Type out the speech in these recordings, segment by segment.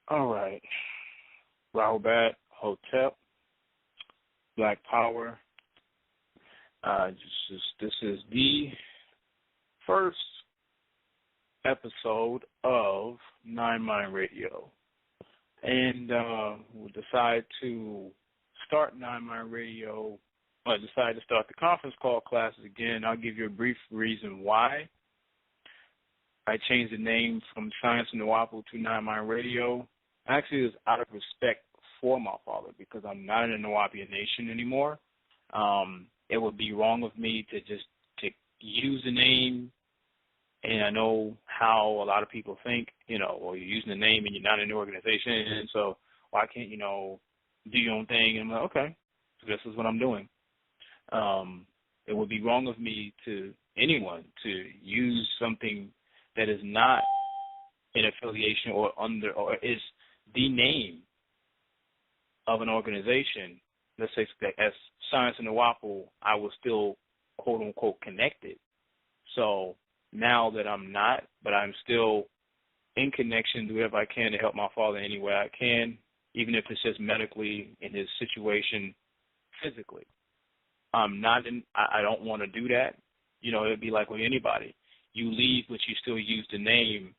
All right. Rahubat, Hotep, Black Power. This is the first episode of Nine Mind Radio. And we decided to start Nine Mind Radio. I decided to start the conference call classes again. I'll give you a brief reason why. I changed the name from Science and Nuwapu to Nine Mind Radio. Actually, it was out of respect for my father because I'm not in the Nuwapian Nation anymore. It would be wrong of me to just to use the name, and I know how a lot of people think, well, you're using the name and you're not in the organization, and so why can't, do your own thing? And I'm like, okay, so this is what I'm doing. It would be wrong of me to anyone to use something that is not an affiliation or is the name of an organization. Let's say that as Science and Nuwapu, I was still, quote unquote, connected. So now that I'm not, but I'm still in connection, do whatever I can to help my father any way I can, even if it's just medically in his situation physically. I don't want to do that. It'd be like with anybody. You leave, but you still use the name,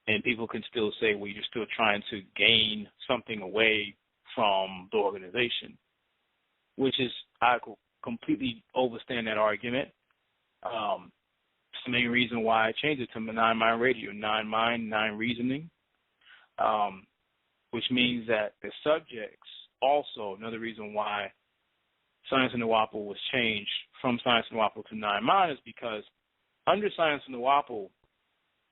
and people can still say, well, you're still trying to gain something away from the organization, which is, I completely understand that argument. It's the main reason why I changed it to Nine Mind Radio, Nine Mind, Nine Reasoning, which means that the subjects also, another reason why Science and Nuwapu was changed from Science and Nuwapu to Nine Mind is because under Science and Nuwapu,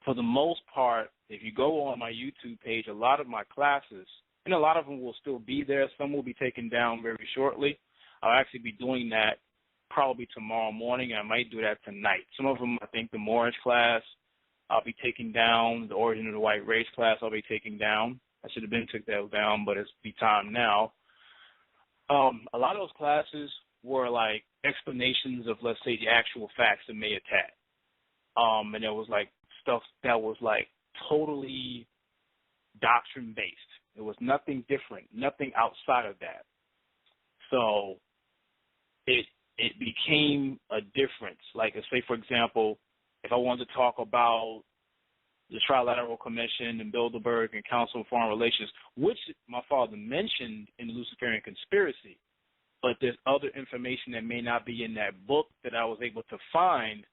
for the most part, if you go on my YouTube page, a lot of my classes, and a lot of them will still be there. Some will be taken down very shortly. I'll actually be doing that probably tomorrow morning. I might do that tonight. Some of them, I think the Moorish class, I'll be taking down. The Origin of the White Race class, I'll be taking down. I should have been took that down, but it's be time now. A lot of those classes were like explanations of, let's say, the actual facts of Mayattat. And it was like stuff that was like totally doctrine-based. There was nothing different, nothing outside of that. So it became a difference. Like, say, for example, if I wanted to talk about the Trilateral Commission and Bilderberg and Council on Foreign Relations, which my father mentioned in the Luciferian Conspiracy, but there's other information that may not be in that book that I was able to find,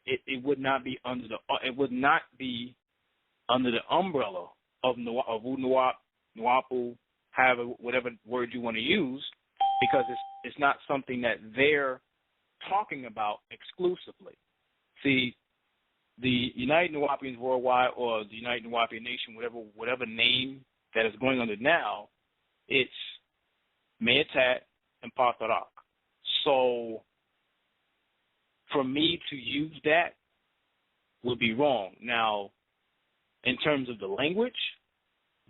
it would not be under the umbrella of Nuwapu, however, whatever word you want to use, because it's not something that they're talking about exclusively. See, the United Nuwapians Worldwide or the United Nuwapian Nation, whatever name that is going under now, it's Mayattat and Patharak. So for me to use that would be wrong. Now, in terms of the language,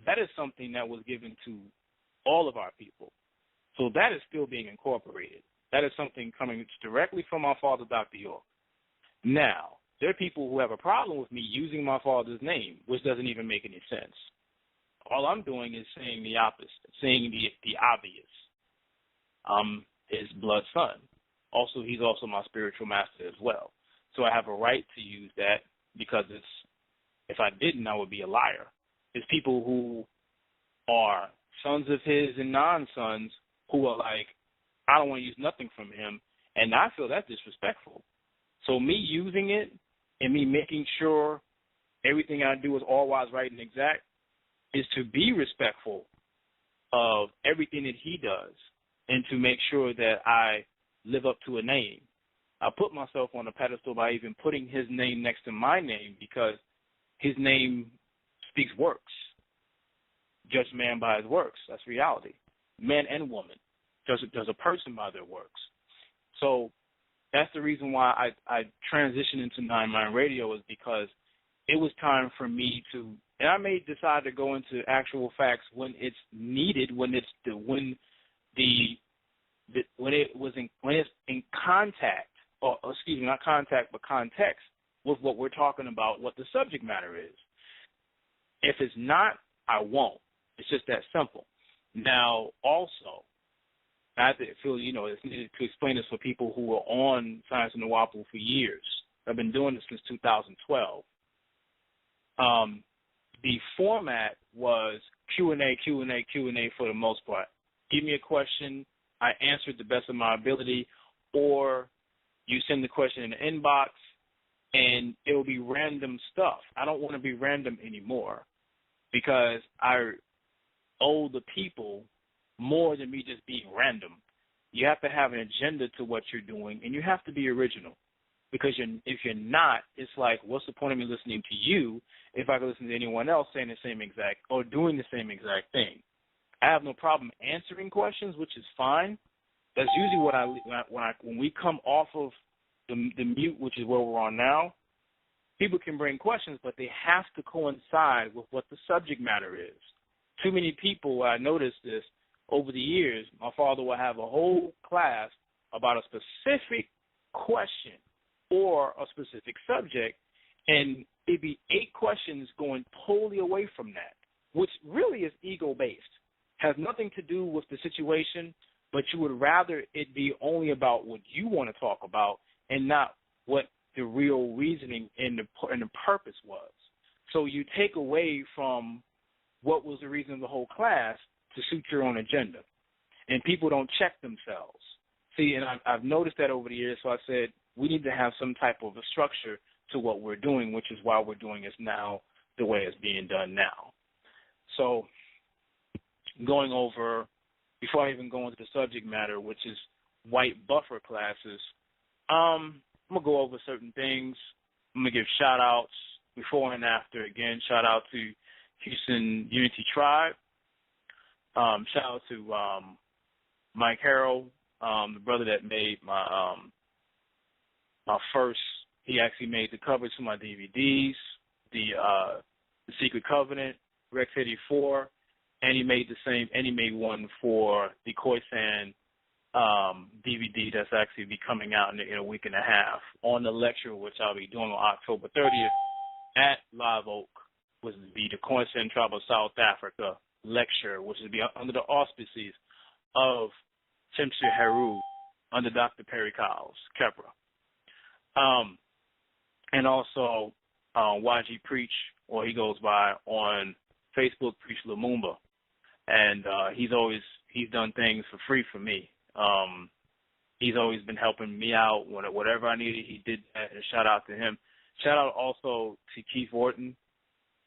that is something that was given to all of our people. So that is still being incorporated. That is something coming directly from my father, Dr. York. Now, there are people who have a problem with me using my father's name, which doesn't even make any sense. All I'm doing is saying the opposite, saying the obvious. I'm his blood son. Also, he's also my spiritual master as well. So I have a right to use that because if I didn't, I would be a liar. There's people who are sons of his and non-sons who are like, I don't want to use nothing from him, and I feel that's disrespectful. So me using it and me making sure everything I do is all wise, right, and exact is to be respectful of everything that he does and to make sure that I live up to a name. I put myself on a pedestal by even putting his name next to my name because his name speaks works. Judge man by his works. That's reality. Man and woman. Does a person by their works. So that's the reason why I transitioned into Nine Mind Radio, is because it was time for me to, and I may decide to go into actual facts when it's needed, when it's when it's in contact, or excuse me, not contact, but context with what we're talking about, what the subject matter is. If it's not, I won't. It's just that simple. Now, also, I feel, it's needed to explain this for people who are on Science and Nwapu for years. I've been doing this since 2012. The format was Q&A for the most part. Give me a question, I answered the best of my ability, or you send the question in the inbox, and it will be random stuff. I don't want to be random anymore because I owe the people more than me just being random. You have to have an agenda to what you're doing, and you have to be original. Because if you're not, it's like, what's the point of me listening to you if I could listen to anyone else saying the same exact or doing the same exact thing? I have no problem answering questions, which is fine. That's usually what when we come off of the mute, which is where we're on now. People can bring questions, but they have to coincide with what the subject matter is. Too many people, I noticed this over the years, my father will have a whole class about a specific question or a specific subject, and it'd be 8 questions going totally away from that, which really is ego-based. Has nothing to do with the situation, but you would rather it be only about what you want to talk about and not what the real reasoning and the purpose was. So you take away from what was the reason of the whole class to suit your own agenda. And people don't check themselves. See, and I've noticed that over the years, so I said we need to have some type of a structure to what we're doing, which is why we're doing this now the way it's being done now. So going over, before I even go into the subject matter, which is white buffer classes, I'm going to go over certain things. I'm going to give shout-outs before and after. Again, shout-out to Houston Unity Tribe. Shout-out to Mike Harrell, the brother that made my first, he actually made the covers for my DVDs, the Secret Covenant, Rex 84, and he made one for the Khoisan DVD that's actually be coming out in a week and a half on the lecture, which I'll be doing on October 30th at Live Oak, which will be the Khoisan Tribe of South Africa lecture, which will be under the auspices of Timshir Heru under Dr. Perry Cowles, Kepra. And also YG Preach, or he goes by on Facebook, Preach Lumumba. And he's done things for free for me. He's always been helping me out. Whatever I needed, he did that, and shout out to him. Shout out also to Keith Orton,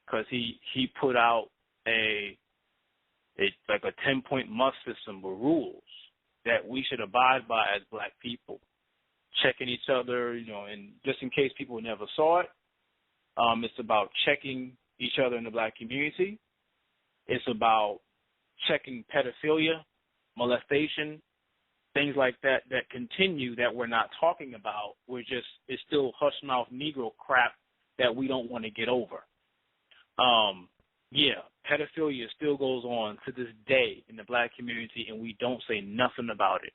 because he put out a 10-point must system with rules that we should abide by as black people. Checking each other, and just in case people never saw it, it's about checking each other in the black community. It's about checking pedophilia, molestation, things like that continue that we're not talking about. It's still hush-mouth Negro crap that we don't want to get over. Pedophilia still goes on to this day in the black community, and we don't say nothing about it.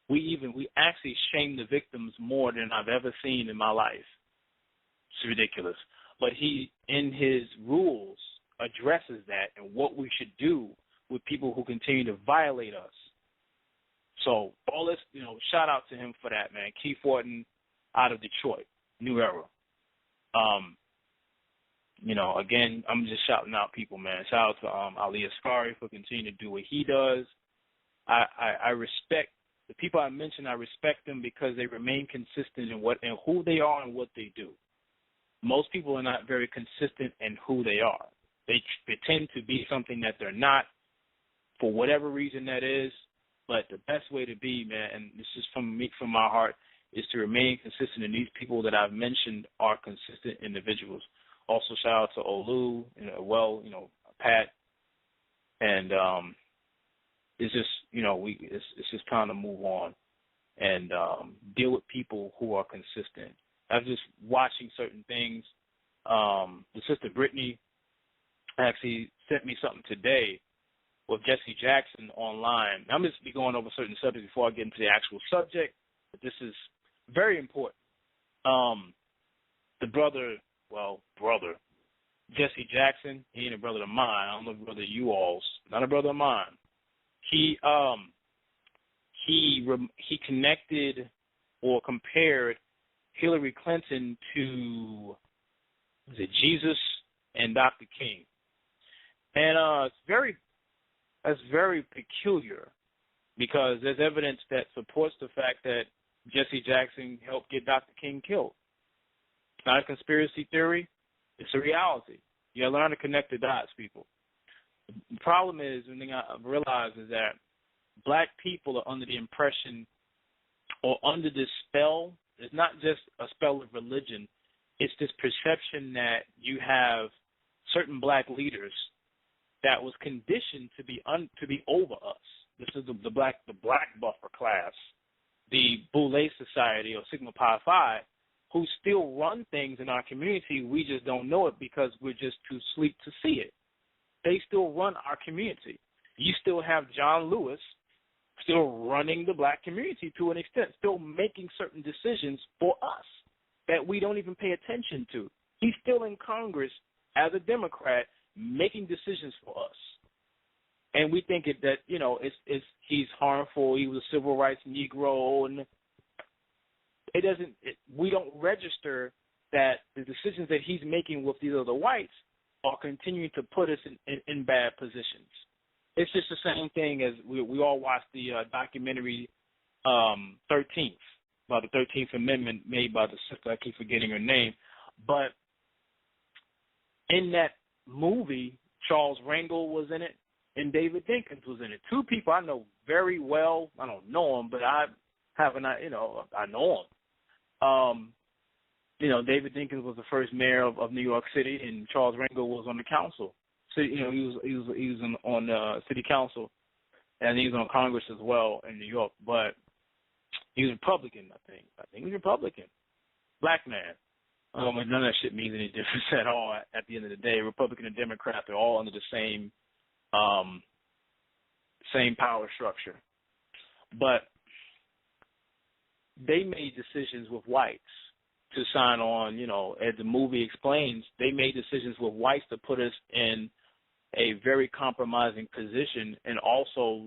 We actually shame the victims more than I've ever seen in my life. It's ridiculous. But he, in his rules, addresses that and what we should do with people who continue to violate us. So all this, shout out to him for that, man. Keith Orton out of Detroit, New Era. Again, I'm just shouting out people, man. Shout out to Ali Asghari for continuing to do what he does. I respect the people I mentioned. I respect them because they remain consistent in who they are and what they do. Most people are not very consistent in who they are. They pretend to be something that they're not for whatever reason that is. But the best way to be, man, and this is from my heart, is to remain consistent. And these people that I've mentioned are consistent individuals. Also, shout out to Olu, Pat, and it's just, it's just time to move on and deal with people who are consistent. I was just watching certain things. The sister Brittany actually sent me something today with Jesse Jackson online. I'm just be going over certain subjects before I get into the actual subject, but this is very important. The brother, Jesse Jackson, he ain't a brother of mine. I don't know if brother you all's, not a brother of mine. He connected or compared Hillary Clinton to, was it Jesus and Dr. King, and that's very peculiar because there's evidence that supports the fact that Jesse Jackson helped get Dr. King killed. It's not a conspiracy theory. It's a reality. You gotta learn to connect the dots, people. The problem is, one thing I've realized is that black people are under the impression or under this spell. It's not just a spell of religion. It's this perception that you have certain black leaders that was conditioned to be over us. This is the black buffer class, the Boule Society or Sigma Pi Phi, who still run things in our community. We just don't know it because we're just too asleep to see it. They still run our community. You still have John Lewis still running the black community to an extent, still making certain decisions for us that we don't even pay attention to. He's still in Congress as a Democrat making decisions for us. And we think that, he's harmful. He was a civil rights Negro, and we don't register that the decisions that he's making with these other whites are continuing to put us in bad positions. It's just the same thing as we all watched the documentary 13th, about the 13th Amendment made by the sister, I keep forgetting her name. But in that movie, Charles Rangel was in it, and David Dinkins was in it. Two people I know very well. I don't know them, but I know them. David Dinkins was the first mayor of New York City, and Charles Rangel was on the council. So, he was on city council, and he was on Congress as well in New York. But he was Republican, I think. He was Republican, black man. None of that shit means any difference at all. At the end of the day, Republican and Democrat, they're all under the same power structure. But they made decisions with whites to sign on, as the movie explains, they made decisions with whites to put us in a very compromising position, and also,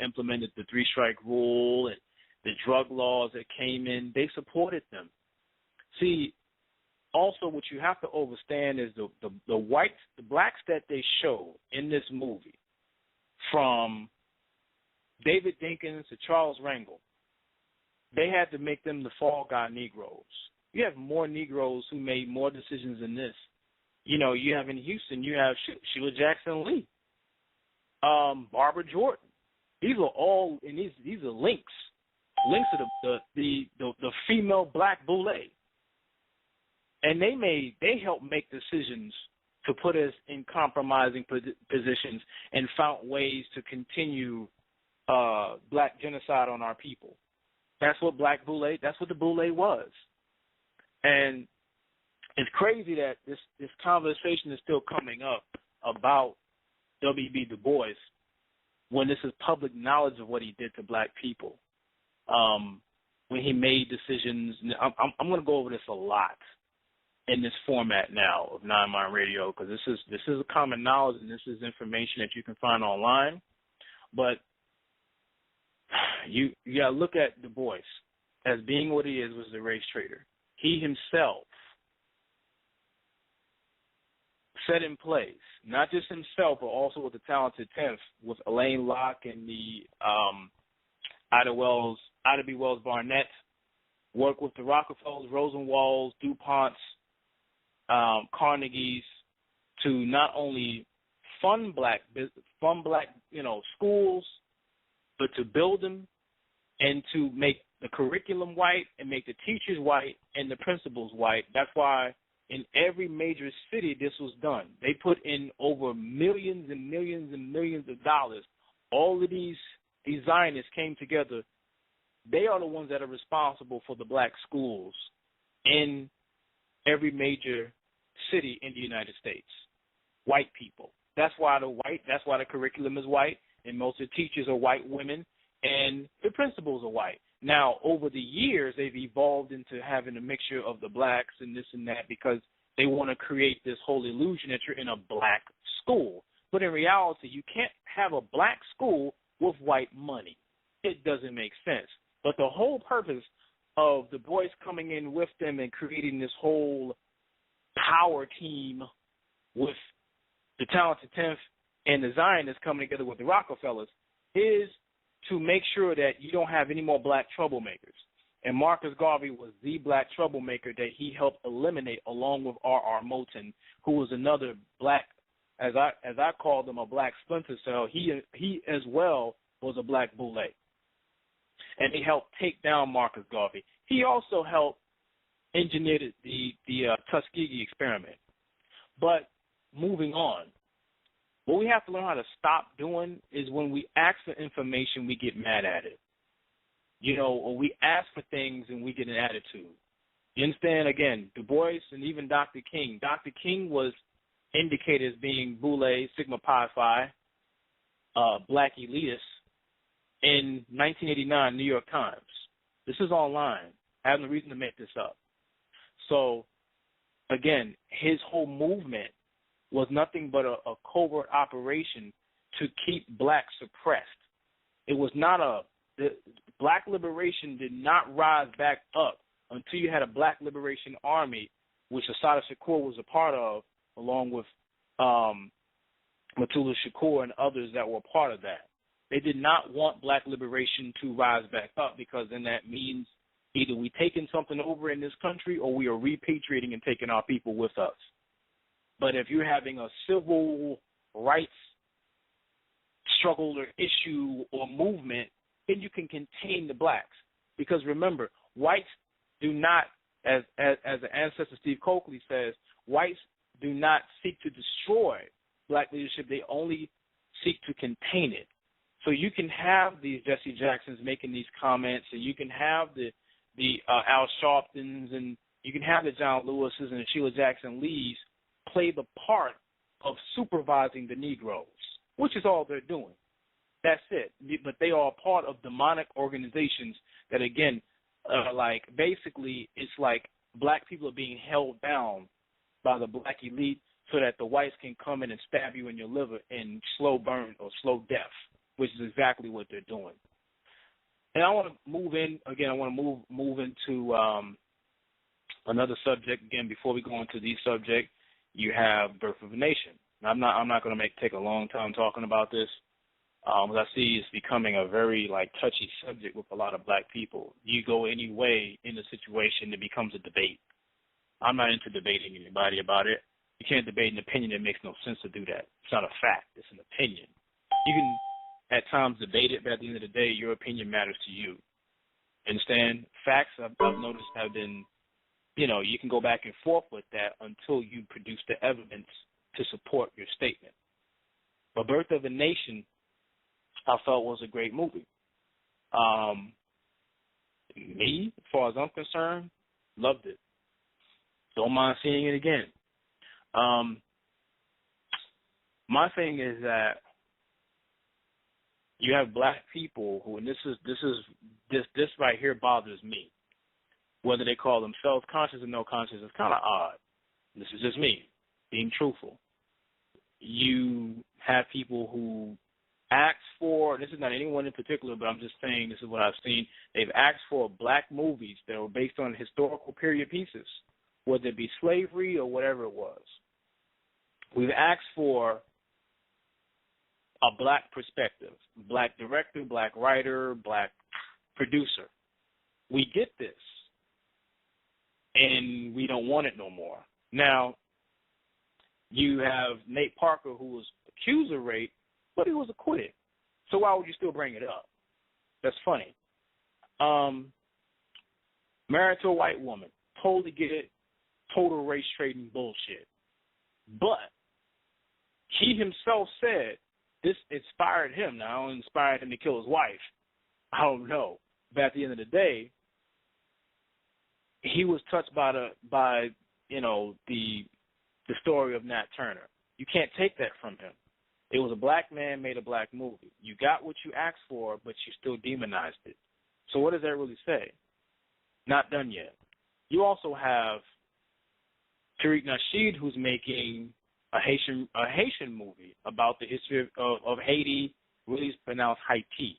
implemented the 3-strike rule and the drug laws that came in. They supported them. See, also what you have to understand is the whites, the blacks that they show in this movie, from David Dinkins to Charles Rangel, they had to make them the fall guy Negroes. You have more Negroes who made more decisions than this. You have in Houston, you have Sheila Jackson Lee, Barbara Jordan. These are all, and these are links to the female black boule. And they helped make decisions to put us in compromising positions and found ways to continue black genocide on our people. That's what that's what the boule was. And it's crazy that this conversation is still coming up about W.B. Du Bois when this is public knowledge of what he did to black people. When he made decisions, I'm going to go over this a lot in this format now of Nine Mind Radio, because this is a common knowledge and this is information that you can find online. But you got to look at Du Bois as being what he is, was a race traitor. He himself set in place, not just himself, but also with the talented 10th, with Elaine Locke and the Ida B. Wells Barnett, worked with the Rockefellers, Rosenwalds, DuPonts, Carnegies, to not only fund black schools, but to build them and to make the curriculum white and make the teachers white and the principals white. That's why in every major city this was done. They put in over millions and millions and millions of dollars. All of these Zionists came together. They are the ones that are responsible for the black schools in every major city in the United States. White people. That's why the curriculum is white, and most of the teachers are white women, and the principals are white. Now, over the years, they've evolved into having a mixture of the blacks and this and that, because they want to create this whole illusion that you're in a black school. But in reality, you can't have a black school with white money. It doesn't make sense. But the whole purpose of the boys coming in with them and creating this whole power team with the Talented Tenth and the Zionists coming together with the Rockefellers is to make sure that you don't have any more black troublemakers. And Marcus Garvey was the black troublemaker that he helped eliminate, along with R.R. Moulton, who was another black, as I called him, a black splinter cell. He as well was a black boule. And he helped take down Marcus Garvey. He also helped engineer the Tuskegee experiment. But moving on, what we have to learn how to stop doing is when we ask for information, we get mad at it. You know, or we ask for things and we get an attitude. You understand? Again, Du Bois and even Dr. King. Dr. King was indicated as being Boule, Sigma Pi Phi, black elitist in 1989 New York Times. This is online. I have no reason to make this up. So, again, his whole movement was nothing but a covert operation to keep blacks suppressed. It was not black liberation did not rise back up until you had a black liberation army, which Assata Shakur was a part of, along with Mutulu Shakur and others that were part of that. They did not want black liberation to rise back up, because then that means either we taking something over in this country or we are repatriating and taking our people with us. But if you're having a civil rights struggle or issue or movement, then you can contain the blacks. Because remember, whites do not, as the ancestor Steve Coakley says, whites do not seek to destroy black leadership. They only seek to contain it. So you can have these Jesse Jacksons making these comments, and you can have the Al Sharptons, and you can have the John Lewises and the Sheila Jackson Lees play the part of supervising the Negroes, which is all they're doing. That's it. But they are part of demonic organizations that, again, like basically it's like black people are being held down by the black elite so that the whites can come in and stab you in your liver in slow burn or slow death, which is exactly what they're doing. And I want to move in, again, I want to move into another subject. Again, before we go into these subjects, you have Birth of a Nation. Now, I'm not going to take a long time talking about this. As I see, it's becoming a very touchy subject with a lot of black people. You go any way in the situation, it becomes a debate. I'm not into debating anybody about it. You can't debate an opinion. It makes no sense to do that. It's not a fact. It's an opinion. You can at times debate it, but at the end of the day, your opinion matters to you. Understand? Facts, I've noticed, have been, you can go back and forth with that until you produce the evidence to support your statement. But Birth of a Nation, I felt, was a great movie. Me, as far as I'm concerned, loved it. Don't mind seeing it again. My thing is that you have black people who, and this right here bothers me. Whether they call themselves conscious or no conscious is kind of odd. This is just me being truthful. You have people who ask for, this is not anyone in particular, but I'm just saying this is what I've seen. They've asked for black movies that were based on historical period pieces, whether it be slavery or whatever it was. We've asked for a black perspective, black director, black writer, black producer. We get this, and we don't want it no more. Now, you have Nate Parker, who was accused of rape, but he was acquitted. So why would you still bring it up? That's funny. Married to a white woman, totally get it, total race trading bullshit. But he himself said this inspired him. Now, I don't inspired him to kill his wife. I don't know. But at the end of the day, he was touched by the story of Nat Turner. You can't take that from him. It was a black man made a black movie. You got what you asked for, but you still demonized it. So what does that really say? Not done yet. You also have Tariq Nasheed, who's making a Haitian movie about the history of Haiti, really it's pronounced Haiti.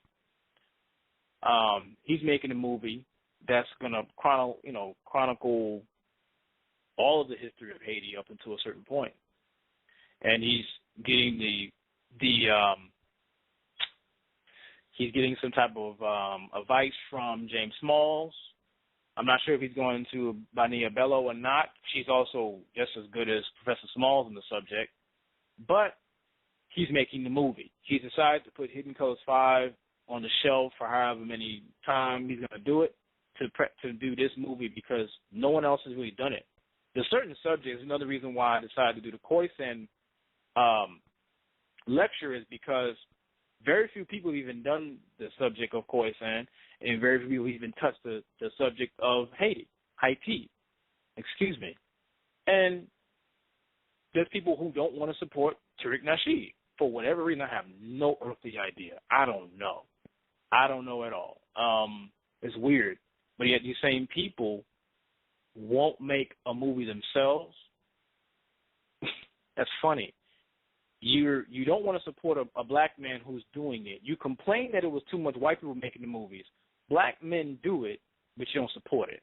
He's making a movie that's gonna chronicle all of the history of Haiti up until a certain point, and he's getting he's getting some type of advice from James Smalls. I'm not sure if he's going to Bonilla Bello or not. She's also just as good as Professor Smalls on the subject. But he's making the movie. He decided to put Hidden Colors 5 on the shelf for however many time he's going to do it to do this movie because no one else has really done it. The certain subject is another reason why I decided to do the Khoisan lecture is because very few people have even done the subject of Khoisan, and very few people have even touched the subject of Haiti, excuse me. And there's people who don't want to support Tariq Nasheed for whatever reason. I have no earthly idea. I don't know at all. It's weird. But yet these same people won't make a movie themselves. That's funny. You don't want to support a black man who's doing it. You complain that it was too much white people making the movies. Black men do it, but you don't support it.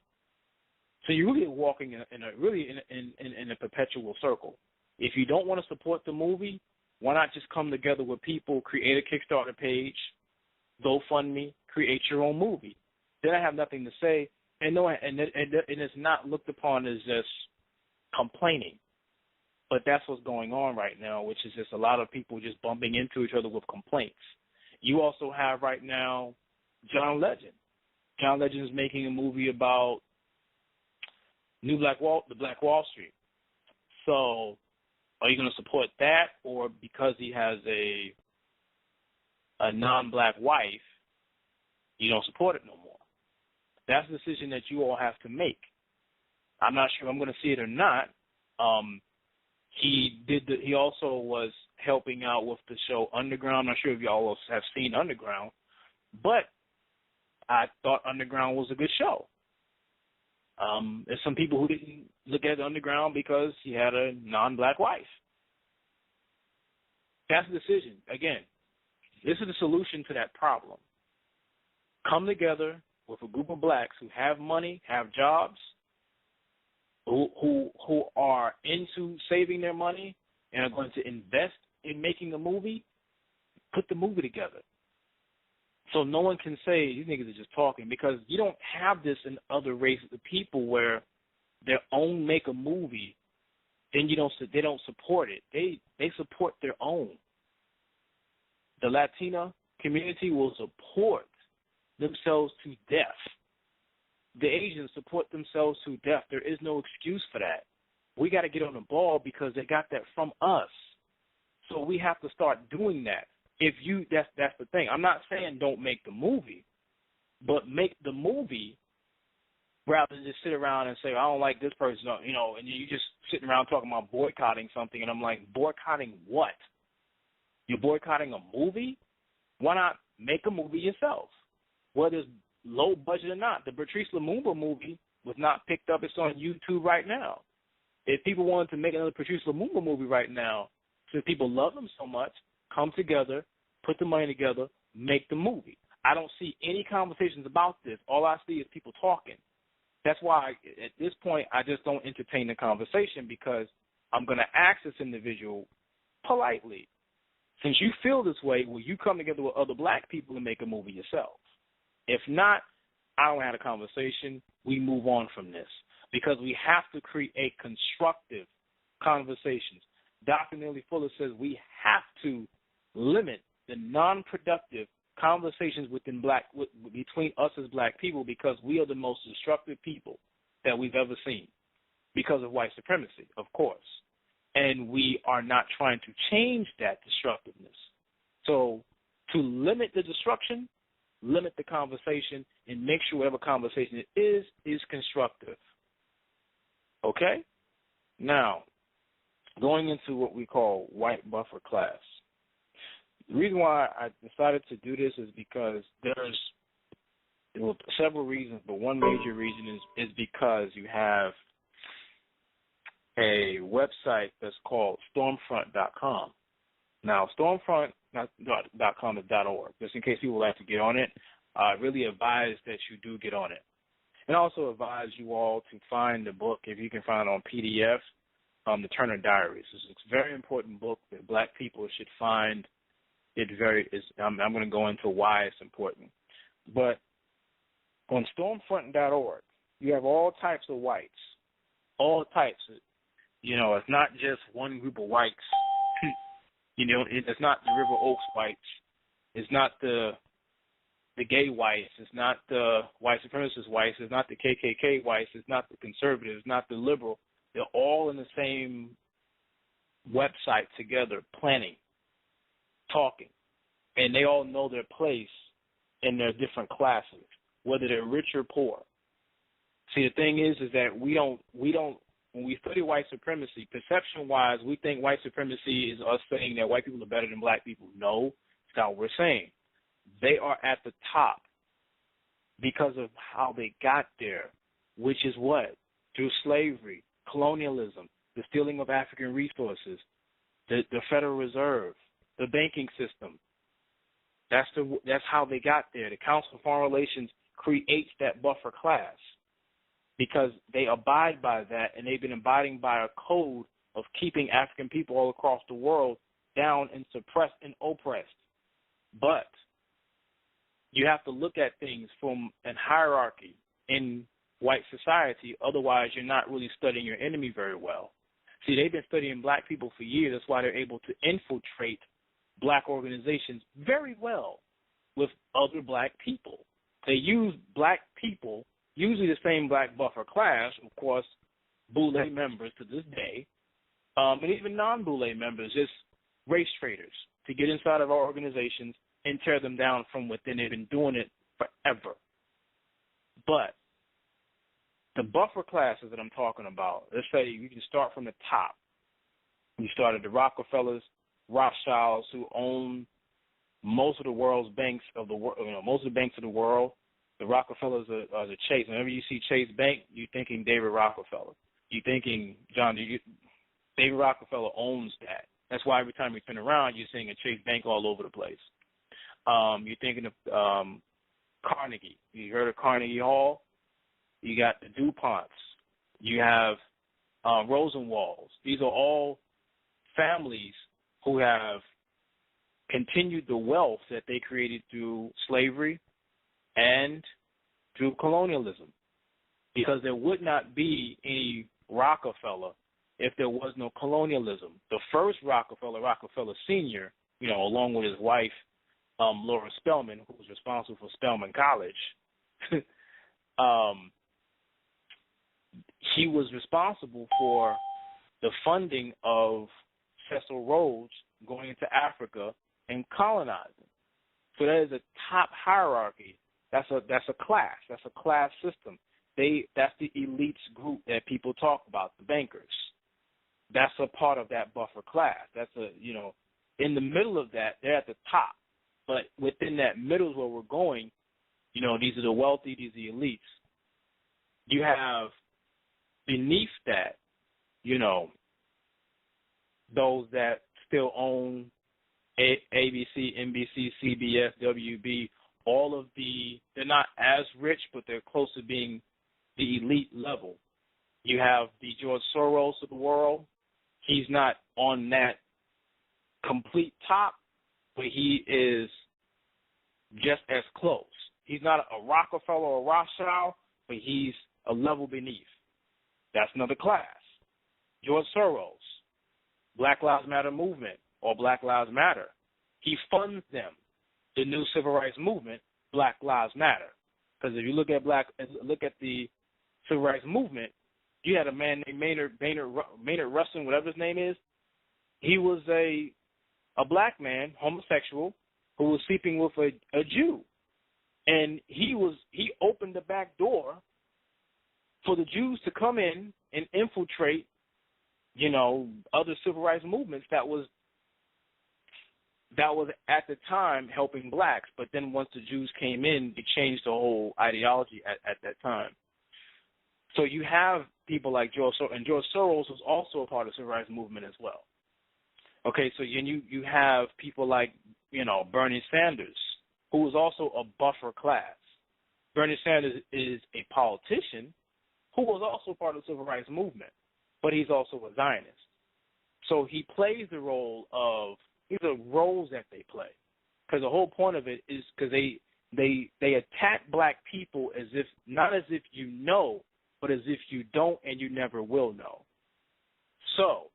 So you're really walking in a perpetual circle. If you don't want to support the movie, why not just come together with people, create a Kickstarter page, GoFundMe, create your own movie? Then I have nothing to say, and it's not looked upon as just complaining. But that's what's going on right now, which is just a lot of people just bumping into each other with complaints. You also have right now John Legend. John Legend is making a movie about the Black Wall Street. So are you going to support that, or because he has a non-black wife, you don't support it no more? That's a decision that you all have to make. I'm not sure if I'm going to see it or not. He also was helping out with the show Underground. I'm not sure if y'all have seen Underground, but I thought Underground was a good show. There's some people who didn't look at Underground because he had a non-black wife. That's the decision. Again, this is the solution to that problem. Come together with a group of blacks who have money, have jobs, who are into saving their money and are going to invest in making a movie, put the movie together. So no one can say these niggas are just talking, because you don't have this in other races of people where their own make a movie, then they don't support it. They support their own. The Latina community will support themselves to death. The Asians support themselves to death. There is no excuse for that. We got to get on the ball because they got that from us. So we have to start doing that. That's the thing. I'm not saying don't make the movie, but make the movie rather than just sit around and say, I don't like this person, and you just sitting around talking about boycotting something, and I'm like, boycotting what? You're boycotting a movie? Why not make a movie yourself? Whether it's low budget or not. The Patrice Lumumba movie was not picked up. It's on YouTube right now. If people wanted to make another Patrice Lumumba movie right now, since people love them so much, come together, put the money together, make the movie. I don't see any conversations about this. All I see is people talking. That's why, at this point, I just don't entertain the conversation, because I'm going to ask this individual politely, since you feel this way, will you come together with other black people and make a movie yourself? If not, I don't have a conversation. We move on from this, because we have to create constructive conversations. Dr. Neely Fuller says we have to limit the non-productive conversations between us as black people, because we are the most destructive people that we've ever seen because of white supremacy, of course. And we are not trying to change that destructiveness. So to limit the destruction, limit the conversation, and make sure whatever conversation it is constructive. Okay? Now, going into what we call white buffer class. The reason why I decided to do this is because there were several reasons, but one major reason is because you have a website that's called Stormfront.com. Now, Stormfront.com is .org. Just in case people would like to get on it, I really advise that you do get on it. And also advise you all to find the book, if you can find it on PDF, The Turner Diaries. It's a very important book that black people should find. I'm going to go into why it's important. But on Stormfront.org, you have all types of whites, all types. It's not just one group of whites. It's not the River Oaks whites. It's not the gay whites. It's not the white supremacist whites. It's not the KKK whites. It's not the conservatives. It's not the liberal. They're all in the same website together, planning, talking, and they all know their place in their different classes, whether they're rich or poor. See, the thing is that we don't. When we study white supremacy, perception-wise, we think white supremacy is us saying that white people are better than black people. No, it's not what we're saying. They are at the top because of how they got there, which is what? Through slavery, colonialism, the stealing of African resources, the Federal Reserve, the banking system. That's how they got there. The Council of Foreign Relations creates that buffer class because they abide by that, and they've been abiding by a code of keeping African people all across the world down and suppressed and oppressed. But you have to look at things from a hierarchy in white society. Otherwise, you're not really studying your enemy very well. See, they've been studying black people for years. That's why they're able to infiltrate black organizations very well with other black people. They use black people, usually the same black buffer class, of course, Boule members to this day, and even non-Boule members, just race traders, to get inside of our organizations and tear them down from within. They've been doing it forever. But the buffer classes that I'm talking about, let's say you can start from the top. You started the Rockefellers, Rothschilds, who own most of the world's banks of the world, most of the banks of the world. The Rockefellers are the Chase. Whenever you see Chase Bank, you're thinking David Rockefeller. You're thinking David Rockefeller owns that. That's why every time you turn around, you're seeing a Chase Bank all over the place. You're thinking of Carnegie. You heard of Carnegie Hall? You got the DuPonts. You have Rosenwalds. These are all families who have continued the wealth that they created through slavery and through colonialism, because there would not be any Rockefeller if there was no colonialism. The first Rockefeller, Rockefeller Sr., along with his wife, Laura Spelman, who was responsible for Spelman College, he was responsible for the funding of Cecil Rhodes going into Africa and colonizing. So that is a top hierarchy. That's a class. That's a class system. That's the elites group that people talk about, the bankers. That's a part of that buffer class. That's in the middle of that, they're at the top. But within that middle is where we're going. These are the wealthy, these are the elites. You have beneath that, those that still own ABC, NBC, CBS, WB, they're not as rich, but they're close to being the elite level. You have the George Soros of the world. He's not on that complete top, but he is just as close. He's not a Rockefeller or a Rothschild, but he's a level beneath. That's another class. George Soros, Black Lives Matter movement or Black Lives Matter. He funds them. The new civil rights movement, Black Lives Matter. Because if you look at the civil rights movement, you had a man named Maynard Rustin, whatever his name is. He was a black man, homosexual, who was sleeping with a Jew, and he opened the back door for the Jews to come in and infiltrate, other civil rights movements that was at the time helping blacks. But then once the Jews came in, it changed the whole ideology at that time. So you have people like George Soros, and George Soros was also a part of the civil rights movement as well. Okay, so you have people like, Bernie Sanders, who was also a buffer class. Bernie Sanders is a politician who was also part of the civil rights movement, but he's also a Zionist. So he plays the role of, these are roles that they play. Because the whole point of it is because they attack black people as if, not as if you know, but as if you don't and you never will know. So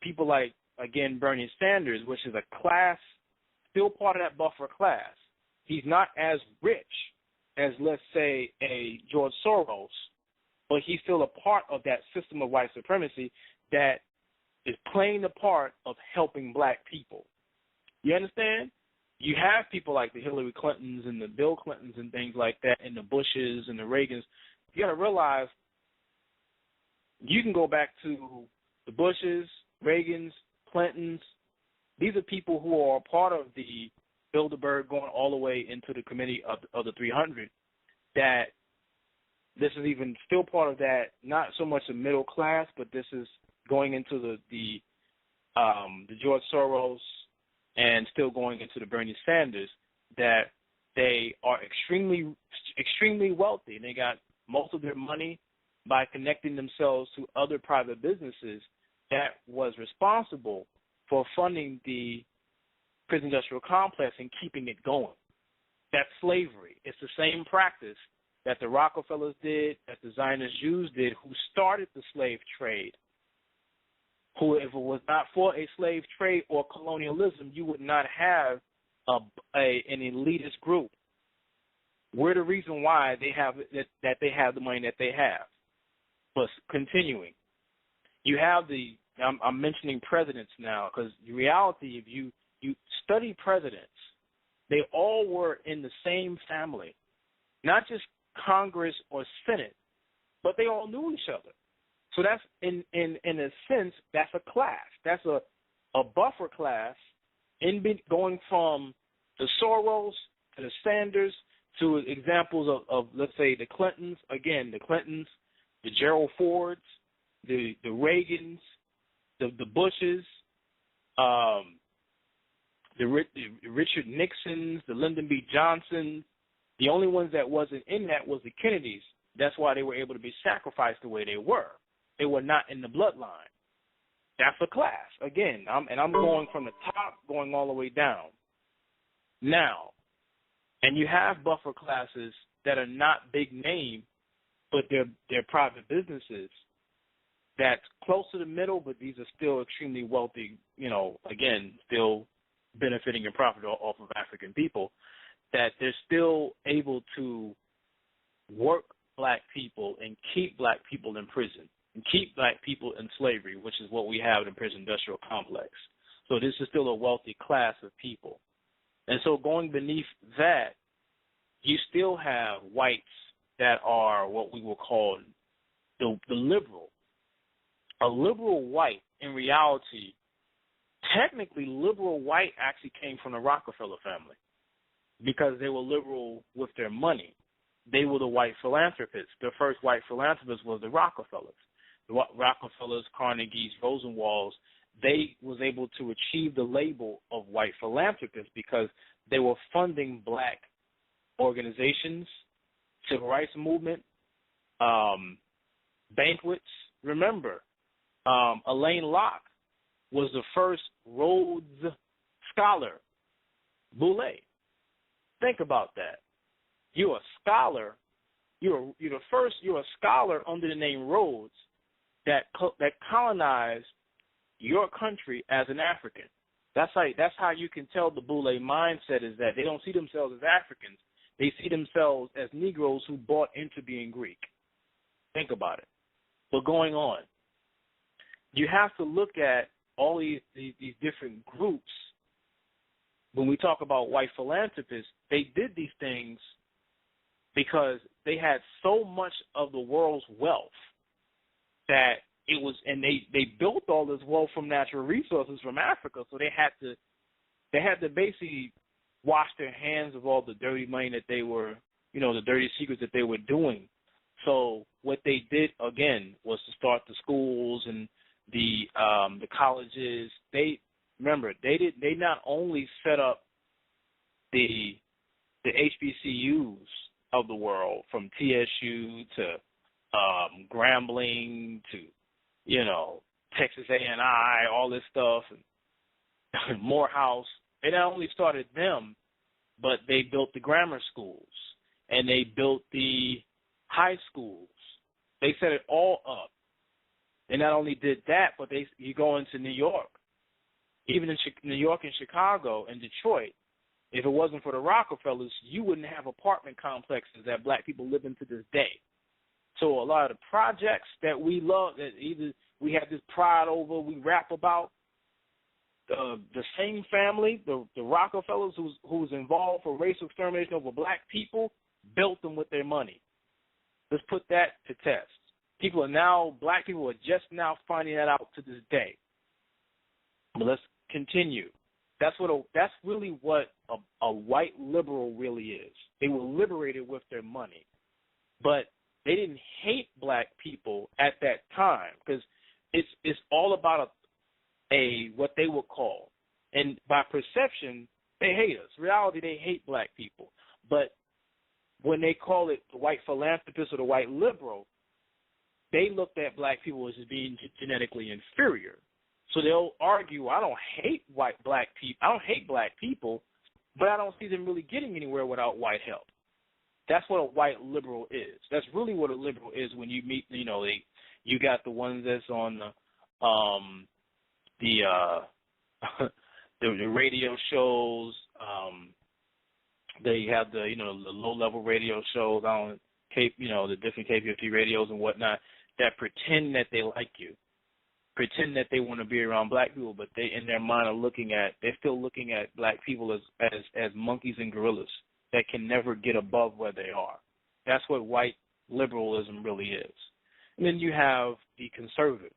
people like, again, Bernie Sanders, which is a class, still part of that buffer class. He's not as rich as, let's say, a George Soros, but he's still a part of that system of white supremacy that is playing the part of helping black people. You understand? You have people like the Hillary Clintons and the Bill Clintons and things like that, and the Bushes and the Reagans. You got to realize you can go back to the Bushes, Reagans, Clintons. These are people who are part of the Bilderberg going all the way into the Committee of the 300, that this is even still part of that, not so much the middle class, but this is going into the George Soros and still going into the Bernie Sanders, that they are extremely wealthy, and they got most of their money by connecting themselves to other private businesses that was responsible for funding the prison industrial complex and keeping it going. That's slavery. It's the same practice that the Rockefellers did, that the Zionist Jews did, who started the slave trade. Who, if it was not for a slave trade or colonialism, you would not have an elitist group. We're the reason why they have that they have the money that they have. But continuing, you have I'm mentioning presidents now, because the reality, if you study presidents, they all were in the same family, not just Congress or Senate, but they all knew each other. So that's in a sense, that's a class. That's a buffer class going from the Soros to the Sanders to examples of let's say the Clintons. Again, the Clintons, the Gerald Fords, the Reagans, the Bushes, the Richard Nixons, the Lyndon B. Johnsons. The only ones that wasn't in that was the Kennedys. That's why they were able to be sacrificed the way they were. They were not in the bloodline. That's a class. Again, I'm going from the top, going all the way down. Now, and you have buffer classes that are not big name, but they're private businesses that's close to the middle, but these are still extremely wealthy, again, still benefiting and profiting off of African people, that they're still able to work black people and keep black people in prison and keep black people in slavery, which is what we have in the prison industrial complex. So this is still a wealthy class of people. And so going beneath that, you still have whites that are what we will call the liberal. A liberal white, in reality, technically liberal white actually came from the Rockefeller family because they were liberal with their money. They were the white philanthropists. The first white philanthropists was the Rockefellers. The Rockefellers, Carnegies, Rosenwalds, they was able to achieve the label of white philanthropists because they were funding black organizations, civil rights movement, banquets. Remember, Alain Locke was the first Rhodes Scholar, Boulay. Think about that. You're a scholar. You're a scholar under the name Rhodes that colonized your country as an African. That's how you can tell the Boulay mindset is that they don't see themselves as Africans. They see themselves as Negroes who bought into being Greek. Think about it. But going on, you have to look at all these different groups. When we talk about white philanthropists, they did these things because they had so much of the world's wealth that it was, and they built all this wealth from natural resources from Africa. So they had to basically wash their hands of all the dirty money that they were, the dirty secrets that they were doing So what they did again was to start the schools and the colleges. They not only set up the HBCUs of the world, from TSU to Grambling to Texas A&I, all this stuff, and Morehouse. They not only started them, but they built the grammar schools and they built the high schools. They set it all up. They not only did that, but you go into New York, even in New York and Chicago and Detroit. If it wasn't for the Rockefellers, you wouldn't have apartment complexes that black people live in to this day. So a lot of the projects that we love, that either we have this pride over, we rap about, the same family, the Rockefellers who was involved for racial extermination over black people, built them with their money. Let's put that to test. Black people are just now finding that out to this day. But let's continue. That's really what a white liberal really is. They were liberated with their money. But they didn't hate black people at that time, because it's all about what they would call, and by perception, they hate us. Reality, they hate black people. But when they call it the white philanthropist or the white liberal, they looked at black people as being genetically inferior. So they'll argue, I don't hate black people, but I don't see them really getting anywhere without white help. That's what a white liberal is. That's really what a liberal is. When you meet, you got the ones that's on the radio shows. They have the low level radio shows on the different K50 radios and whatnot, that pretend that they like you, pretend that they want to be around black people, but they in their mind they're still looking at black people as monkeys and gorillas that can never get above where they are. That's what white liberalism really is. And then you have the conservatives.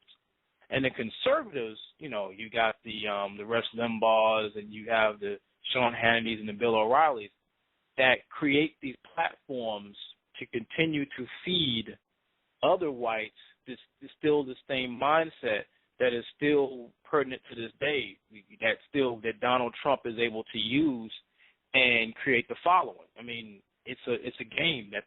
And the conservatives, you got the Rush Limbaughs, and you have the Sean Hannitys and the Bill O'Reillys that create these platforms to continue to feed other whites still the same mindset that is still pertinent to this day, that Donald Trump is able to use and create the following. I mean, it's a game that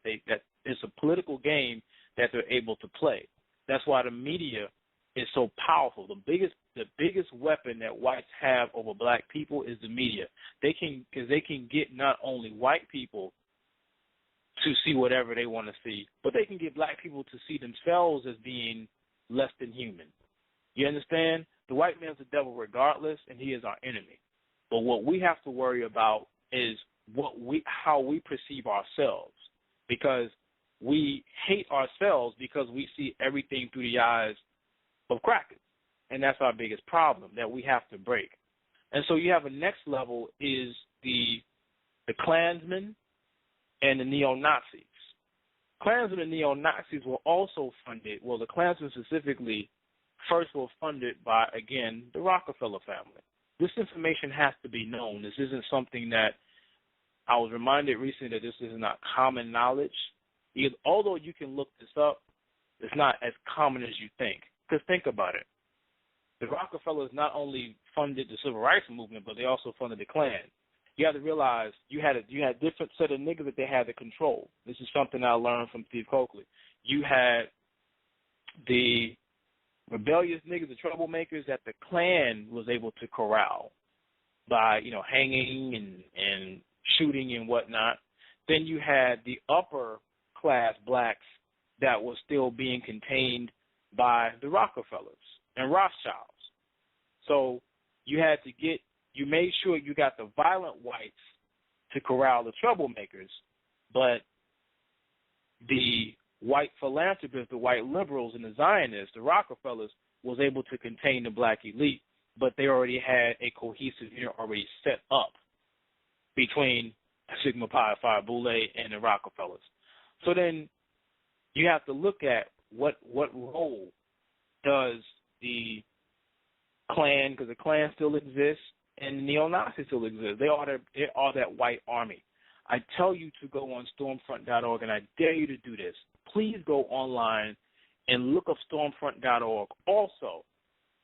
it's a political game that they're able to play. That's why the media is so powerful. The biggest weapon that whites have over black people is the media. They can get not only white people to see whatever they want to see, but they can get black people to see themselves as being less than human. You understand? The white man's the devil regardless, and he is our enemy. But what we have to worry about is how we perceive ourselves, because we hate ourselves because we see everything through the eyes of crackers, and that's our biggest problem that we have to break. And so you have a next level is the Klansmen and the neo-Nazis. Klansmen and neo-Nazis were also funded. Well, the Klansmen specifically first were funded by, again, the Rockefeller family. This information has to be known. This isn't something that I was reminded recently that this is not common knowledge. Because although you can look this up, it's not as common as you think. Because think about it. The Rockefellers not only funded the civil rights movement, but they also funded the Klan. You have to realize you had a different set of niggas that they had to control. This is something I learned from Steve Coakley. You had the rebellious niggas, the troublemakers that the Klan was able to corral by, hanging and shooting and whatnot. Then you had the upper class blacks that was still being contained by the Rockefellers and Rothschilds. So you made sure you got the violent whites to corral the troublemakers, but the white philanthropists, the white liberals, and the Zionists, the Rockefellers, was able to contain the black elite, but they already had a cohesive unit already set up between Sigma Pi Phi Boule and the Rockefellers. So then you have to look at what role does the Klan, because the Klan still exists and the neo-Nazis still exist. They are that white army. I tell you to go on stormfront.org, and I dare you to do this. Please go online and look up stormfront.org. Also,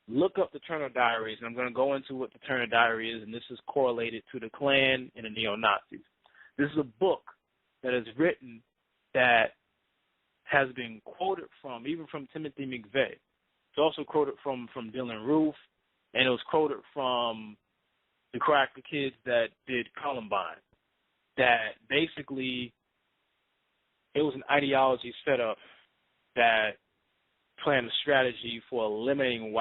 look up the Turner Diaries, and I'm going to go into what the Turner Diary is, and this is correlated to the Klan and the neo-Nazis. This is a book that is written that has been quoted from, even from Timothy McVeigh. It's also quoted from Dylan Roof, and it was quoted from the cracker kids that did Columbine, that basically it was an ideology set up that planned a strategy for eliminating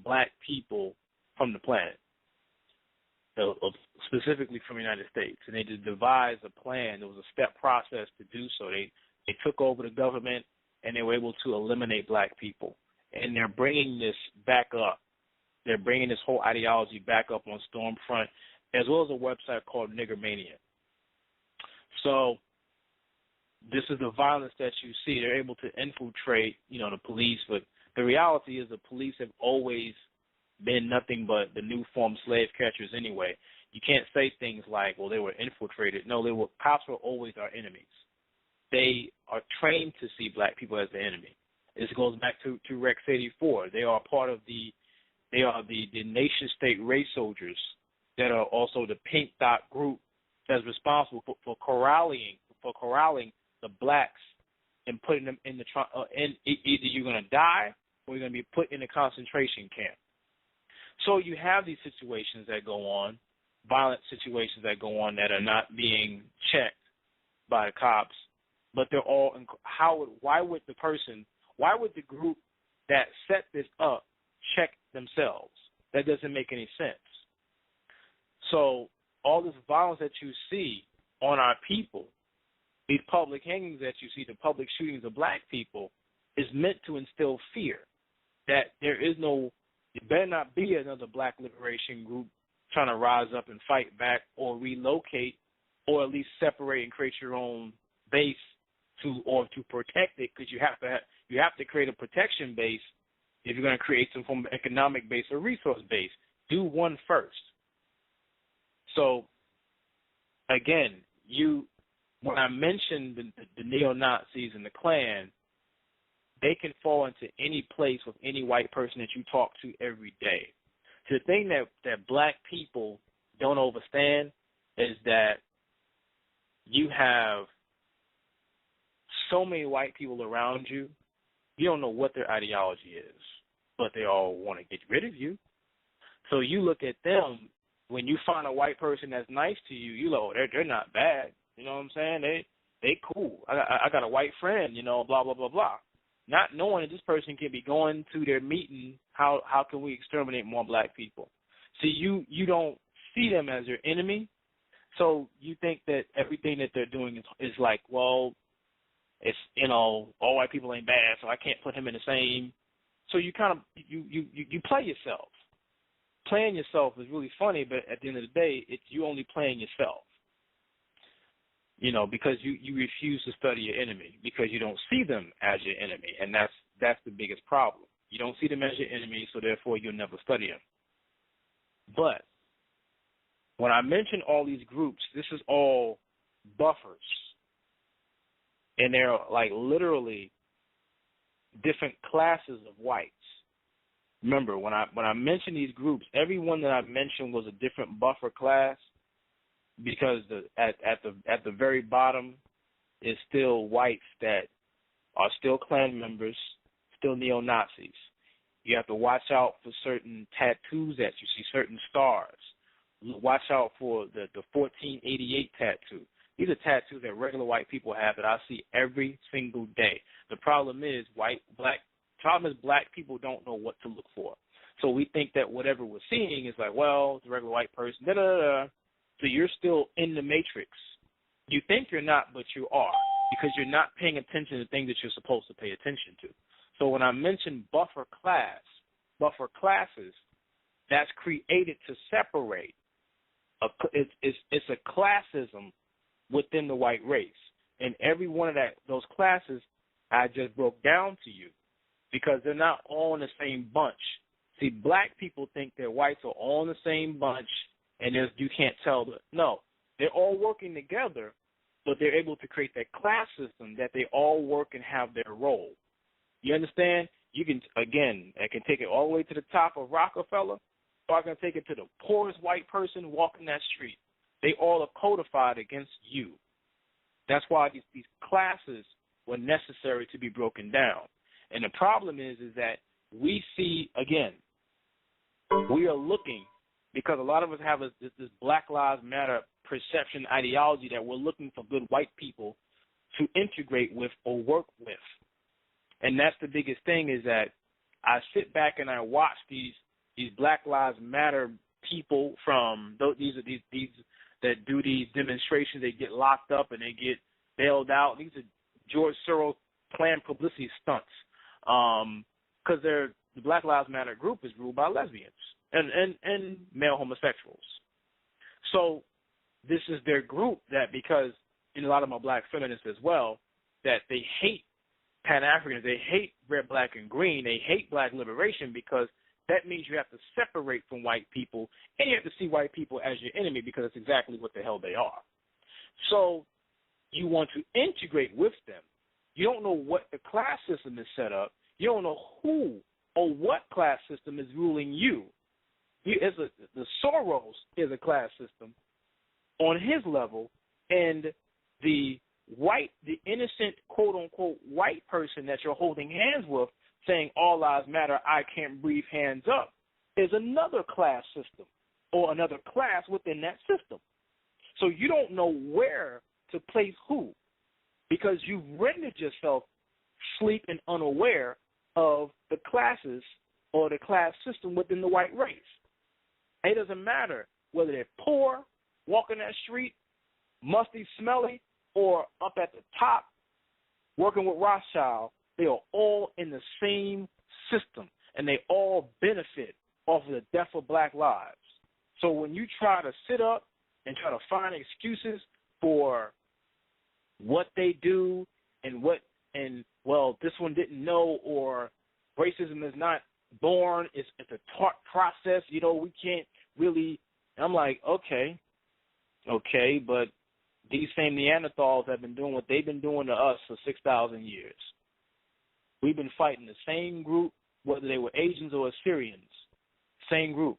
black people from the planet, specifically from the United States. And they just devised a plan. There was a step process to do so. They took over the government, and they were able to eliminate black people. And they're bringing this back up. They're bringing this whole ideology back up on Stormfront, as well as a website called Niggermania. So this is the violence that you see. They're able to infiltrate, the police, but the reality is the police have always been nothing but the new form slave catchers anyway. You can't say things like, well, they were infiltrated. No, cops were always our enemies. They are trained to see black people as the enemy. This goes back to Rex 84. They are part of the nation state race soldiers that are also the Pink Dot group that's responsible for corralling the blacks and putting them in either you're going to die or you're going to be put in a concentration camp. So you have these situations that go on, violent situations that go on that are not being checked by the cops, but they're all. Why would the group that set this up check themselves? That doesn't make any sense. So all this violence that you see on our people, these public hangings that you see, the public shootings of black people, is meant to instill fear that there better not be another black liberation group trying to rise up and fight back or relocate or at least separate and create your own base to protect it, because you have to create a protection base if you're going to create some form of economic base or resource base. Do one first. So again, when I mentioned the neo-Nazis and the Klan, they can fall into any place with any white person that you talk to every day. So the thing that black people don't understand is that you have so many white people around you, you don't know what their ideology is, but they all want to get rid of you. So you look at them, when you find a white person that's nice to you, you know, they're not bad. You know what I'm saying? They cool. I got a white friend, blah, blah, blah, blah. Not knowing that this person can be going to their meeting, how can we exterminate more black people? See, you don't see them as your enemy, so you think that everything that they're doing is like, well, it's, all white people ain't bad, so I can't put him in the same. So you kind of, you play yourself. Playing yourself is really funny, but at the end of the day, it's you only playing yourself. Because you refuse to study your enemy, because you don't see them as your enemy, and that's the biggest problem. You don't see them as your enemy, so therefore you'll never study them. But when I mention all these groups, this is all buffers, and they're like literally different classes of whites. Remember, when I mention these groups, every one that I mentioned was a different buffer class, because at the very bottom is still whites that are still Klan members, still neo-Nazis. You have to watch out for certain tattoos that you see, certain stars. Watch out for the 1488 tattoo. These are tattoos that regular white people have that I see every single day. The problem is black people don't know what to look for. So we think that whatever we're seeing is like, well, it's a regular white person, da-da-da-da. So you're still in the matrix. You think you're not, but you are, because you're not paying attention to things that you're supposed to pay attention to. So when I mention buffer classes, that's created to separate. It's a classism within the white race. And every one of those classes I just broke down to you, because they're not all in the same bunch. See, black people think that whites are all in the same bunch, and you can't tell. No, They're all working together, but they're able to create that class system that they all work and have their role. You understand? You can, again, I can take it all the way to the top of Rockefeller, or I can take it to the poorest white person walking that street. They all are codified against you. That's why these classes were necessary to be broken down. And the problem is that we see, again, we are looking, because a lot of us have this Black Lives Matter perception ideology that we're looking for good white people to integrate with or work with. And that's the biggest thing, is that I sit back and I watch these Black Lives Matter people from these that do these demonstrations. They get locked up and they get bailed out. These are George Soros planned publicity stunts, because the Black Lives Matter group is ruled by lesbians and male homosexuals. So this is their group that, because in a lot of my black feminists as well, that they hate Pan-Africans, they hate red, black, and green, they hate black liberation, because that means you have to separate from white people, and you have to see white people as your enemy, because that's exactly what the hell they are. So you want to integrate with them. You don't know what the class system is set up. You don't know who or what class system is ruling you. The Soros is a class system on his level, and the innocent, quote-unquote, white person that you're holding hands with, saying all lives matter, I can't breathe, hands up, is another class system or another class within that system. So you don't know where to place who, because you've rendered yourself asleep and unaware of the classes or the class system within the white race. It doesn't matter whether they're poor, walking that street, musty, smelly, or up at the top working with Rothschild. They are all in the same system, and they all benefit off of the death of black lives. So when you try to sit up and try to find excuses for what they do and well, this one didn't know, or racism is not born, it's a taught process, we can't really, I'm like, okay, but these same Neanderthals have been doing what they've been doing to us for 6,000 years. We've been fighting the same group, whether they were Asians or Assyrians, same group.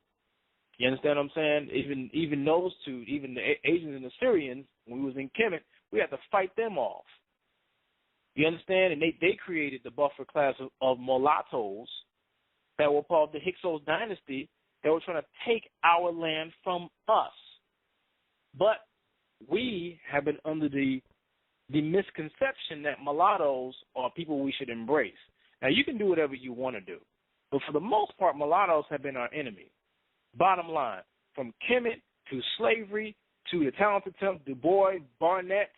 You understand what I'm saying? Even those two, even the Asians and Assyrians, when we was in Kemet, we had to fight them off. You understand? And they created the buffer class of mulattoes that were part of the Hyksos dynasty that were trying to take our land from us. But we have been under the misconception that mulattoes are people we should embrace. Now, you can do whatever you want to do, but for the most part, mulattoes have been our enemy. Bottom line, from Kemet to slavery to the talented Du Bois, Barnett,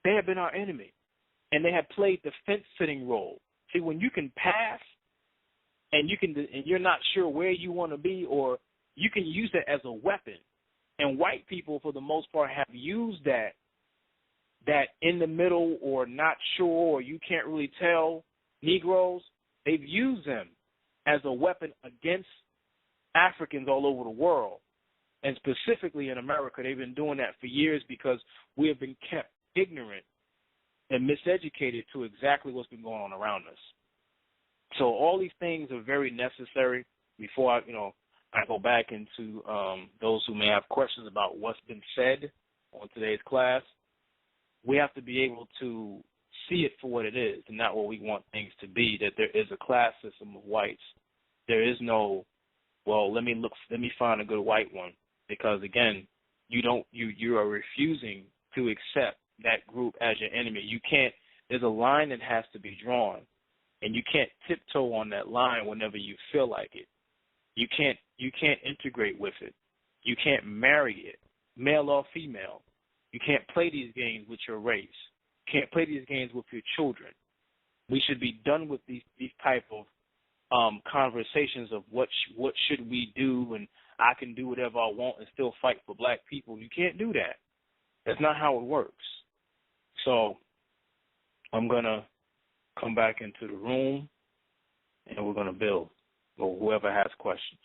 they have been our enemy, and they have played the fence-sitting role. See, when you can pass and you're not sure where you want to be, or you can use it as a weapon, and white people, for the most part, have used that in the middle or not sure or you can't really tell Negroes, they've used them as a weapon against Africans all over the world. And specifically in America, they've been doing that for years because we have been kept ignorant and miseducated to exactly what's been going on around us. So all these things are very necessary. Before I go back into those who may have questions about what's been said on today's class, we have to be able to see it for what it is and not what we want things to be, that there is a class system of whites. There is no, well, let me find a good white one, because again, you are refusing to accept that group as your enemy. You can't, there's a line that has to be drawn, and you can't tiptoe on that line whenever you feel like it. You can't integrate with it. You can't marry it, male or female. You can't play these games with your race. You can't play these games with your children. We should be done with these type of conversations of what should we do, and I can do whatever I want and still fight for black people. You can't do that. That's not how it works. So I'm going to come back into the room, and we're going to build, or whoever has questions.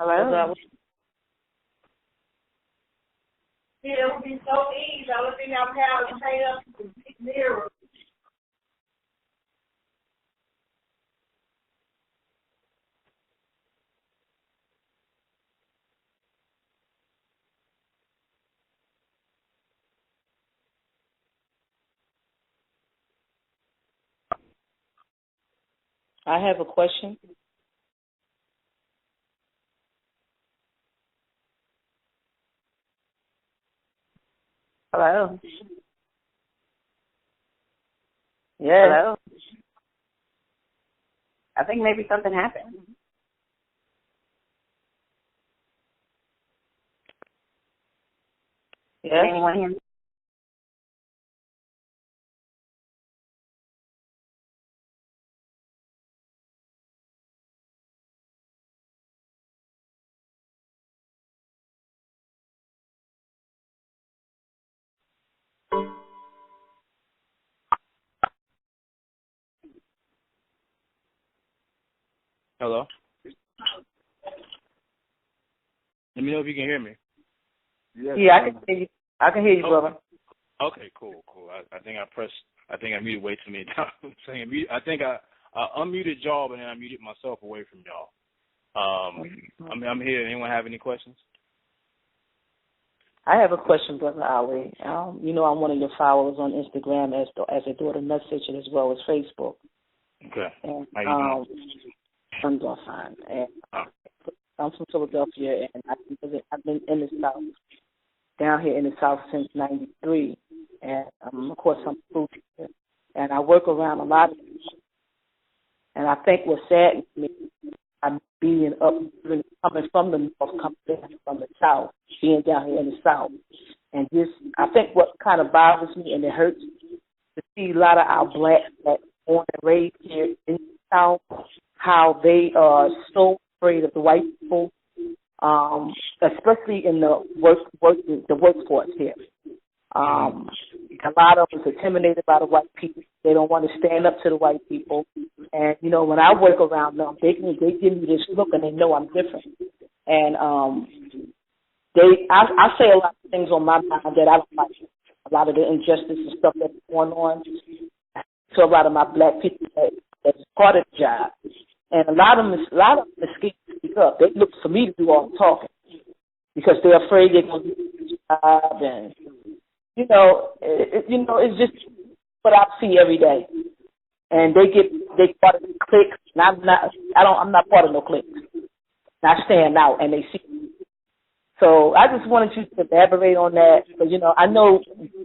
Hello? Yeah, it would be so easy. I look in our power and pay up to 0. I have a question. Hello. Yes. Hello. I think maybe something happened. Yes. Can anyone hear me? Hello? Let me know if you can hear me. Yeah, I can hear you. I can hear you, brother. Okay, cool. I think I muted way too many times. I think I unmuted y'all, but then I muted myself away from y'all. I'm here. Anyone have any questions? I have a question, Brother Ali. You know, I'm one of your followers on Instagram as a daughter message and as well as Facebook. Okay. And How you doing? I'm doing fine. And I'm from Philadelphia, and I've been in the South, down here in the South since '93. And of course, I'm a school teacher, and I work around a lot of people. And I think what saddens me, I'm being up, coming from the North, coming down from the South, being down here in the South. And I think what kind of bothers me and it hurts to see a lot of our blacks that born and raised here in the South, how they are so afraid of the white people, especially in the workforce here. A lot of us are intimidated by the white people. They don't want to stand up to the white people. And, you know, when I work around them, they give me this look and they know I'm different. And I say a lot of things on my mind that I don't like. A lot of the injustice and stuff that's going on to a lot of my black people that's part of the job. And a lot of them are scared to speak up. They look for me to do all the talking because they're afraid they're going to do the job. And, it's just what I see every day. And they part of the cliques. And I'm not part of no cliques. I stand out and they see me. So I just wanted you to elaborate on that because, I know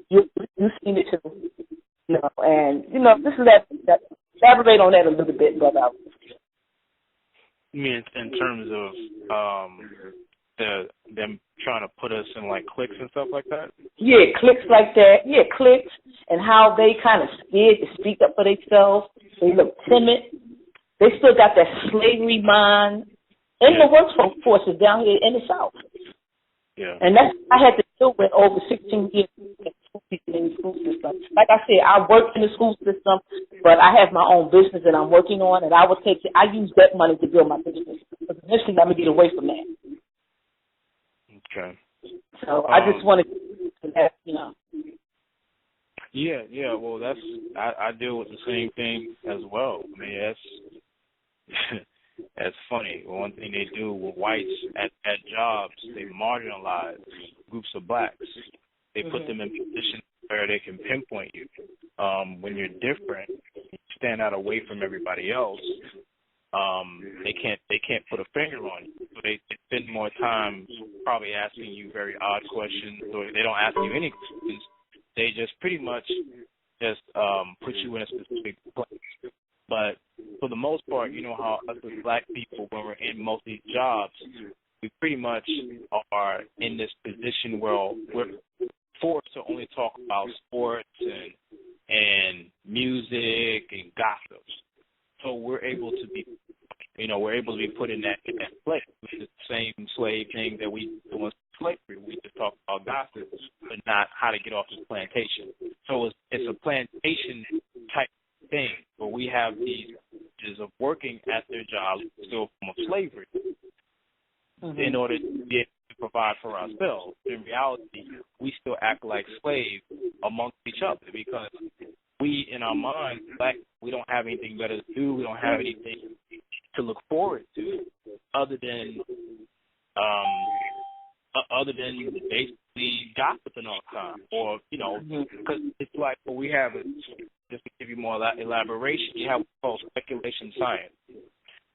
you've seen it too. And, just elaborate on that a little bit, brother. You mean in terms of them trying to put us in like cliques and stuff like that? Yeah, cliques like that. Yeah, cliques and how they kind of scared to speak up for themselves. They look timid. They still got that slavery mind in the workforce down here in the South. Yeah. And that's what I had to deal with over 16 years in the school system. Like I said, I work in the school system, but I have my own business that I'm working on, and I use that money to build my business. But eventually, I'm going to get away from that. Okay. So I just wanted to let Yeah. Well, I deal with the same thing as well. I mean, that's funny. One thing they do with whites at jobs, they marginalize groups of blacks. They put them in positions where they can pinpoint you. When you're different, you stand out away from everybody else. They can't put a finger on you. So they spend more time probably asking you very odd questions, or they don't ask you any questions. They just pretty much just put you in a specific place. But for the most part, you know how us as black people, when we're in most of these jobs, we pretty much are in this position where we're forced to only talk about sports and music and gossip. So we're able to be put in that place. It's the same slave thing that we do in slavery. We just talk about gossip, but not how to get off this plantation. So it's a plantation type thing where we have these images of working at their job still from slavery. in order to be able to provide for ourselves. In reality, we still act like slaves amongst each other because we, in our minds, Black, we don't have anything better to do. We don't have anything to look forward to other than basically gossiping all the time, or because it's like what we have. Just to give you more elaboration, you have what's called speculation science.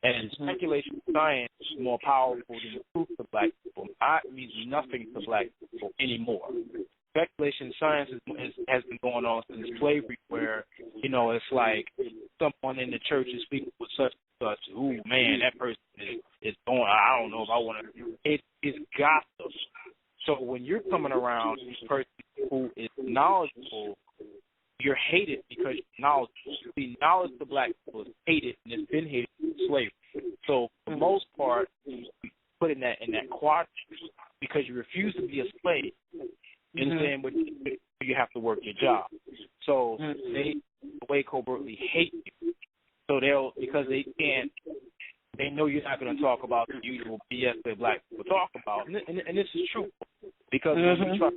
And speculation science is more powerful than the truth to Black people. It means nothing to Black people anymore. Speculation science has been going on since slavery, where, it's like someone in the church is speaking with such and such. Ooh, man, that person is going, I don't know if I want to. It's gossip. So when you're coming around this person who is knowledgeable, you're hated because you're knowledgeable. The knowledge of Black people is hated, and it's been hated since slavery. So for the most part, we put in that quadrant because you refuse to be a slave. And saying, but you have to work your job. So they, the way covertly hate you. So because they know you're not going to talk about the usual BS that Black people talk about. And this is true. Because when we try,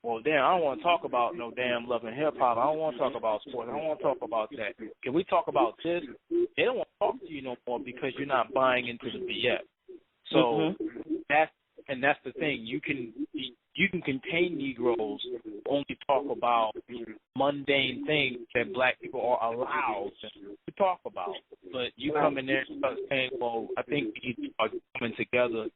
well, damn, I don't want to talk about no damn Love and Hip Hop. I don't want to talk about sports. I don't want to talk about that. Can we talk about this? They don't want to talk to you no more because you're not buying into the BS. So that's the thing. You can contain Negroes, only talk about mundane things that Black people are allowed to talk about. But you come in there and start saying, well, I think we need to start coming together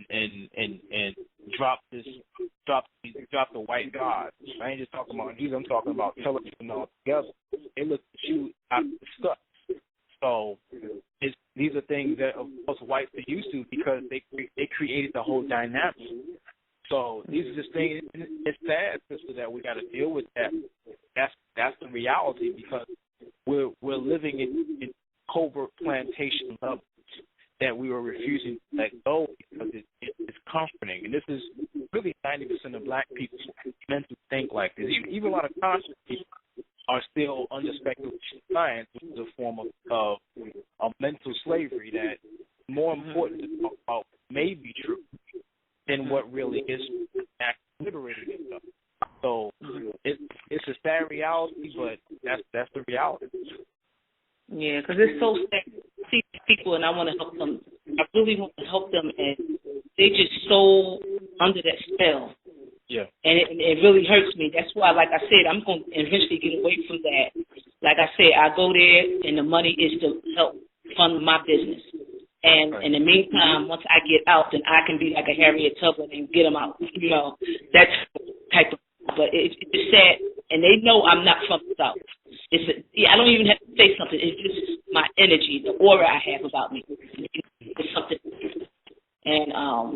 and drop the white God. I ain't just talking about these. I'm talking about television altogether. They look at you out of disgust. So these are things that, of course, whites are used to because they created the whole dynamic. So these are just things. It's sad, sister, that we got to deal with that. That's the reality because we're living in covert plantation levels that we were refusing to let go because it's comforting. And this is really 90% of Black people meant to think like this. Even a lot of conscious people are still under speculation science, which is a form of mental slavery that more important to talk about may be true than what really is actually liberating itself. So it's a sad reality, but that's the reality. Yeah, because it's so sad to see people, and I want to help them. I really want to help them, and they're just so under that spell. Yeah. And it really hurts me. That's why, like I said, I'm going to eventually get away from that. Like I said, I go there, and the money is to help fund my business. And in the meantime, once I get out, then I can be like a Harriet Tubman and get them out. That type of. But it's sad, and they know I'm not from the South. I don't even have to say something. It's just my energy, the aura I have about me. It's something. And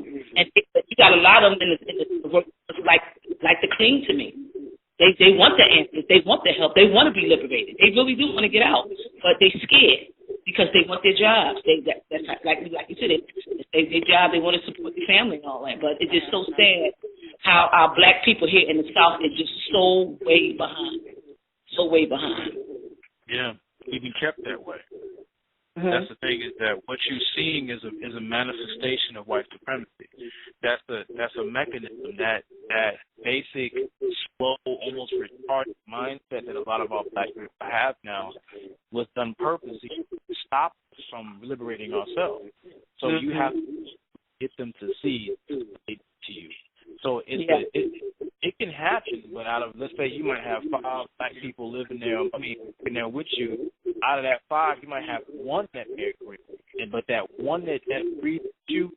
you got a lot of them in the work like to cling to me. They want the answers. They want the help. They want to be liberated. They really do want to get out, but they're scared because they want their jobs. That's like you said, their job. They want to support their family and all that. But it's just so sad how our Black people here in the South is just so way behind. So way behind. Yeah, we've been kept that way. That's the thing, is that what you're seeing is a manifestation of white supremacy. That's a mechanism, that basic, slow, almost retarded mindset that a lot of our Black people have now was done purposely to stop us from liberating ourselves. So you have to get them to see it to you. So it can happen, but out of, let's say you might have 5 Black people living there with you. Out of that 5, you might have 1 that may agree, but that 1 that agrees with you,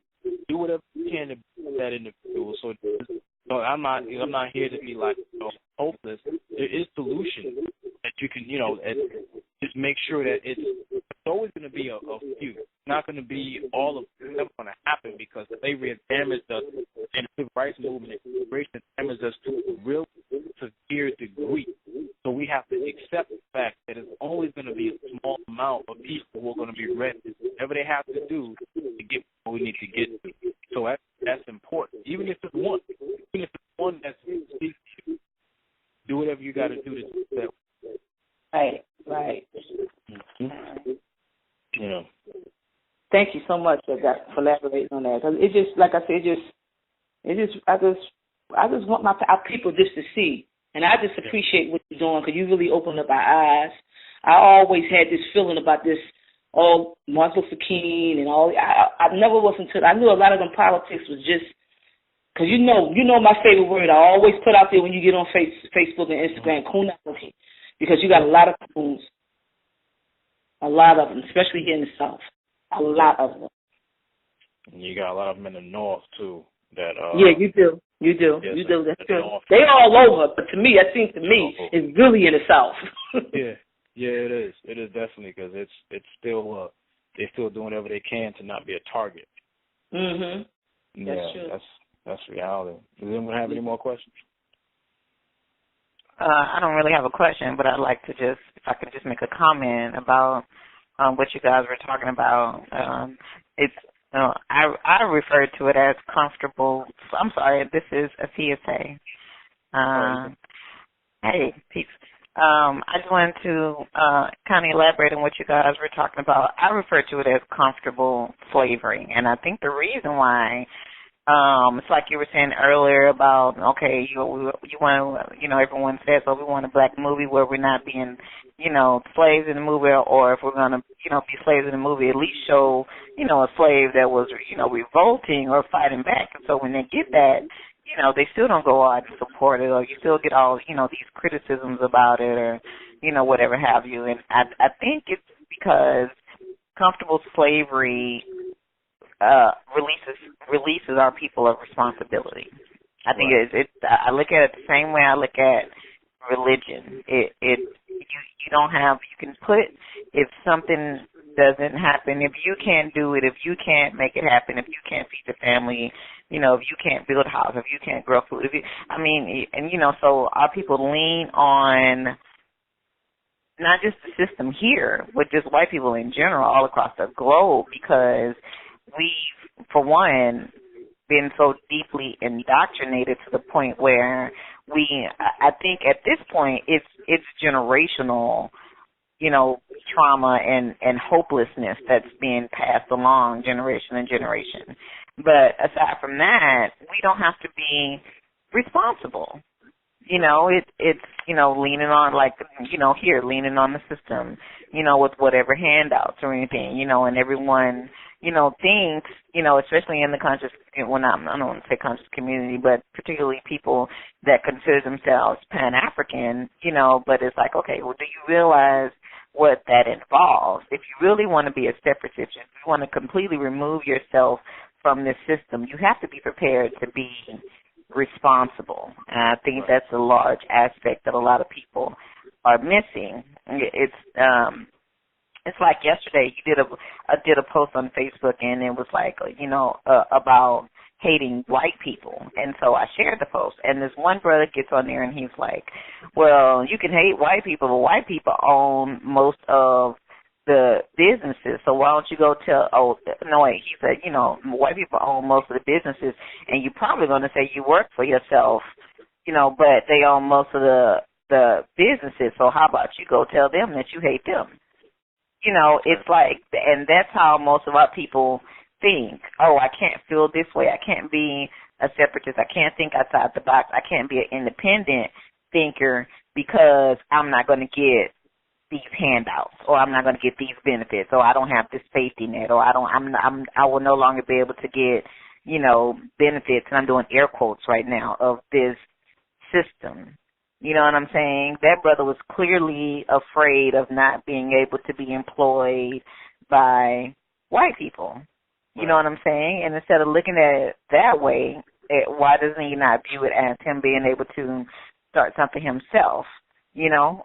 do whatever you can to build that individual. So I'm not here to be like hopeless. There is solution that you can just make sure that it's always going to be a few. It's not going to be all of them. It's never going to happen because slavery has damaged us, and the civil rights movement and immigration has damaged us to a real severe degree. So we have to accept the fact that it's always going to be a small amount of people who are going to be ready, whatever they have to do to get what we need to get to. So that's important. Even if it's 1, that speaks to you, do whatever you got to do to do that. Right. Mm-hmm. Thank you so much for elaborating on that. Cause it just, like I said, I just want our people just to see. And I just appreciate what you're doing because you really opened up our eyes. I always had this feeling about this, Martin Luther King and all. I never was until I knew a lot of them politics was just, because you know my favorite word I always put out there when you get on Facebook and Instagram, coonality, because you got a lot of coons, a lot of them, especially here in the South, a lot of them. You got a lot of them in the North too. That yeah, you do. Yes, you do. That's true. North. They all over, but to me, it's really in the South. Yeah, it is. It is definitely because it's still they're still doing whatever they can to not be a target. Mhm. Yeah, that's true. That's reality. Does anyone have any more questions? I don't really have a question, but I'd like to if I could just make a comment about what you guys were talking about. I refer to it as comfortable. I'm sorry, this is a PSA. Hey, peace. I just wanted to kind of elaborate on what you guys were talking about. I refer to it as comfortable slavery, and I think the reason why, it's like you were saying earlier about, okay, you want to, everyone says, we want a black movie where we're not being, slaves in the movie, or if we're going to, be slaves in the movie, at least show, a slave that was, revolting or fighting back. And so when they get that, they still don't go out and support it, or you still get all, these criticisms about it, or, whatever have you. And I think it's because comfortable slavery releases our people of responsibility. I think I look at it the same way I look at religion. You don't have, you can put, if something doesn't happen, if you can't do it, if you can't make it happen, if you can't feed the family, if you can't build a house, if you can't grow food, so our people lean on not just the system here, but just white people in general all across the globe, because we've, for one, been so deeply indoctrinated to the point where I think at this point it's generational, trauma and hopelessness that's being passed along generation and generation. But aside from that, we don't have to be responsible. It's leaning on leaning on the system, with whatever handouts or anything, and everyone, thinks, especially in the conscious, I don't want to say conscious community, but particularly people that consider themselves Pan-African, but it's like, okay, well, do you realize what that involves? If you really want to be a separatist, if you want to completely remove yourself from this system, you have to be prepared to be responsible. And I think that's a large aspect that a lot of people are missing. It's like yesterday I did a post on Facebook, and it was like, about hating white people. And so I shared the post, and this one brother gets on there and he's like, well, you can hate white people, but white people own most of the businesses, so why don't you go tell, he said, white people own most of the businesses, and you're probably going to say you work for yourself, but they own most of the businesses, so how about you go tell them that you hate them? It's like, and that's how most of our people think. Oh, I can't feel this way. I can't be a separatist. I can't think outside the box. I can't be an independent thinker because I'm not going to get these handouts, or I'm not going to get these benefits, or I don't have this safety net, or I will no longer be able to get, benefits, and I'm doing air quotes right now, of this system. You know what I'm saying? That brother was clearly afraid of not being able to be employed by white people. You know what I'm saying? And instead of looking at it that way, why doesn't he not view it as him being able to start something himself,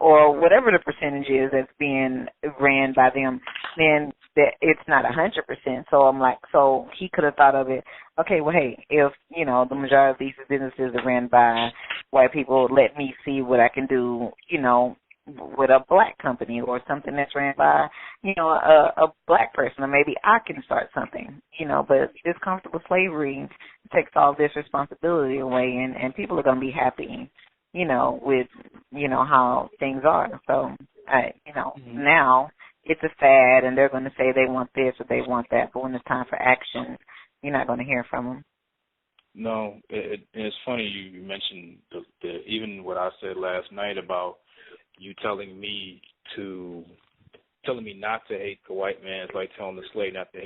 or whatever the percentage is that's being ran by them, then it's not 100%. So I'm like, so he could have thought of it, okay, well, hey, if, the majority of these businesses are ran by white people, let me see what I can do, with a black company or something that's ran by, a black person, or maybe I can start something, but this comfortable slavery takes all this responsibility away, and people are going to be happy, with, how things are. So, now it's a fad, and they're going to say they want this or they want that, but when it's time for action, you're not going to hear from them. No, it's funny you mentioned the even what I said last night about you telling me not to hate the white man is like telling the slave not to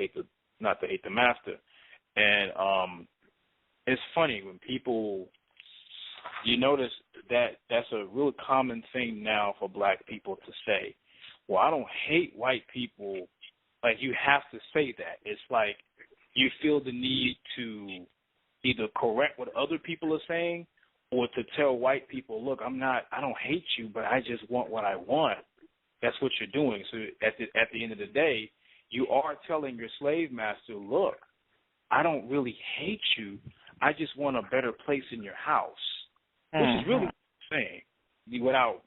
hate the master. And it's funny when people, you notice that that's a real common thing now for black people to say. Well, I don't hate white people. Like, you have to say that. It's like you feel the need to either correct what other people are saying or to tell white people, look, I don't hate you, but I just want what I want. That's what you're doing. So at the end of the day, you are telling your slave master, look, I don't really hate you. I just want a better place in your house, which is really what you're saying without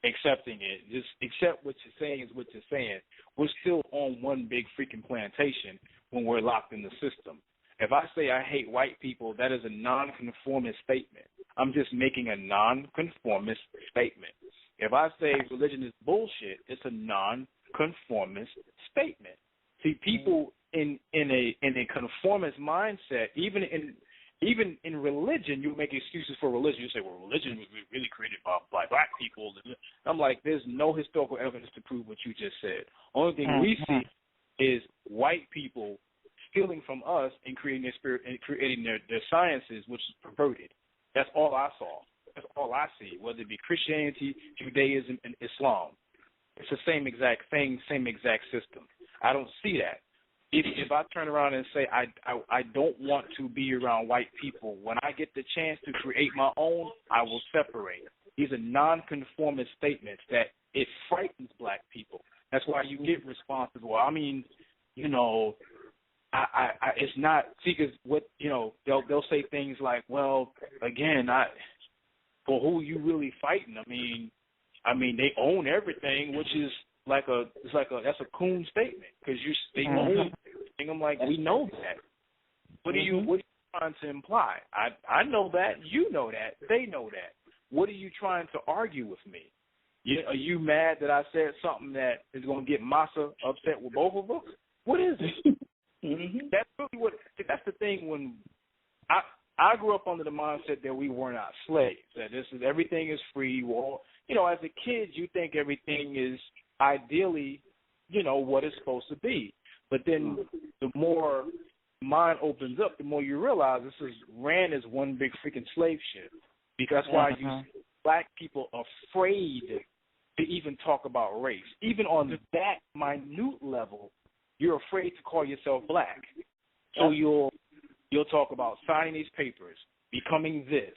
accepting it. Just accept what you're saying is what you're saying. We're still on one big freaking plantation when we're locked in the system. If I say I hate white people, that is a nonconformist statement. I'm just making a nonconformist statement. If I say religion is bullshit, it's a nonconformist statement. See, people in a conformist mindset, even in religion, you make excuses for religion. You say, well, religion was really created by black people. I'm like, there's no historical evidence to prove what you just said. Only thing we see is white people stealing from us and creating their spirit and creating their sciences, which is perverted. That's all I saw. That's all I see, whether it be Christianity, Judaism, and Islam. It's the same exact thing, same exact system. I don't see that. If I turn around and say I don't want to be around white people, when I get the chance to create my own, I will separate. These are nonconformist statements that it frightens black people. That's why you get responses. Well, I mean, you know, I it's not, see, because what, you know, they'll say things like, well, again, for who you really fighting? I mean they own everything, which is that's a coon statement, because they own everything. I'm like, we know that. What are you trying to imply? I know that, you know that, they know that. What are you trying to argue with me? Are you mad that I said something that is going to get Massa upset with both of us? What is it? That's really that's the thing. When I grew up under the mindset that we were not slaves, that everything is free. Well, you know, as a kid, you think everything is ideally, you know, what it's supposed to be. But then the more mind opens up, the more you realize this is ran as one big freaking slave ship. Because that's why you see black people afraid to even talk about race. Even on that minute level, you're afraid to call yourself black. So you'll talk about signing these papers, becoming this,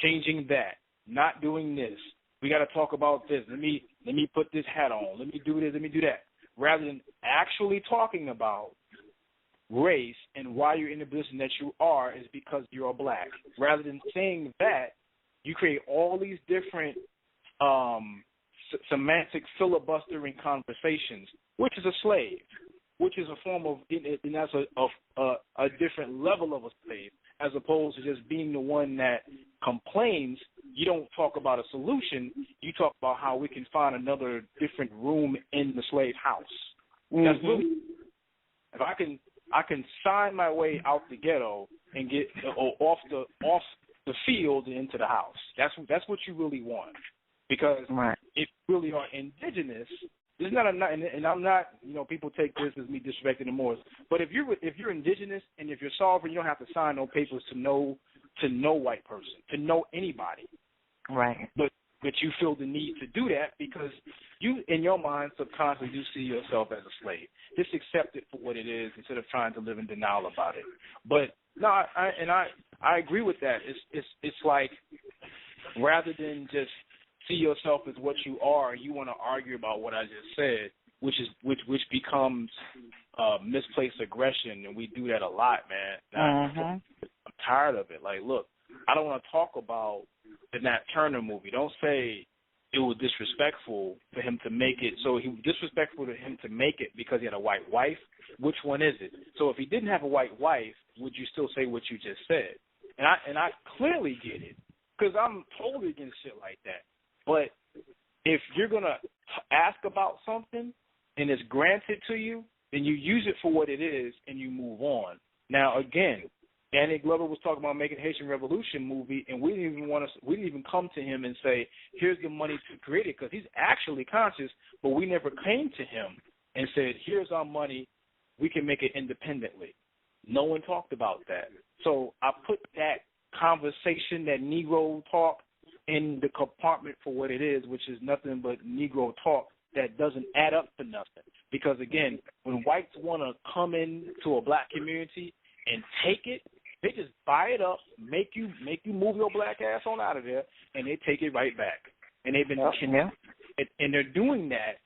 changing that, not doing this. We got to talk about this. Let me put this hat on. Let me do this. Let me do that. Rather than actually talking about race and why you're in the position that you are is because you're black. Rather than saying that, you create all these different semantic filibustering conversations, which is a slave, which is a form of, and that's a different level of a slave, as opposed to just being the one that complains. You don't talk about a solution. You talk about how we can find another different room in the slave house. That's really, if I can sign my way out the ghetto and get off the field and into the house. That's what you really want. Because if you really are indigenous, there's not and I'm not, you know, people take this as me disrespecting the Moors. But if you're indigenous and if you're sovereign, you don't have to sign no papers to no white person, to know anybody. Right. But you feel the need to do that because you, in your mind, subconsciously, you see yourself as a slave. Just accept it for what it is instead of trying to live in denial about it. But no, I agree with that. It's like, rather than just see yourself as what you are, you want to argue about what I just said, which becomes misplaced aggression, and we do that a lot, man. I'm tired of it. Like, look, I don't want to talk about the Nat Turner movie. Don't say it was disrespectful for him to make it. So he was disrespectful to him to make it because he had a white wife. Which one is it? So if he didn't have a white wife, would you still say what you just said? And I clearly get it, because I'm totally against shit like that. But if you're gonna ask about something, and it's granted to you, then you use it for what it is and you move on. Now, again, Danny Glover was talking about making Haitian Revolution movie, and we didn't even come to him and say, here's the money to create it, because he's actually conscious, but we never came to him and said, here's our money, we can make it independently. No one talked about that. So I put that conversation, that Negro talk, in the compartment for what it is, which is nothing but Negro talk that doesn't add up to nothing. Because, again, when whites want to come into a black community and take it, they just buy it up, make you move your black ass on out of there, and they take it right back. And they've been and they're doing that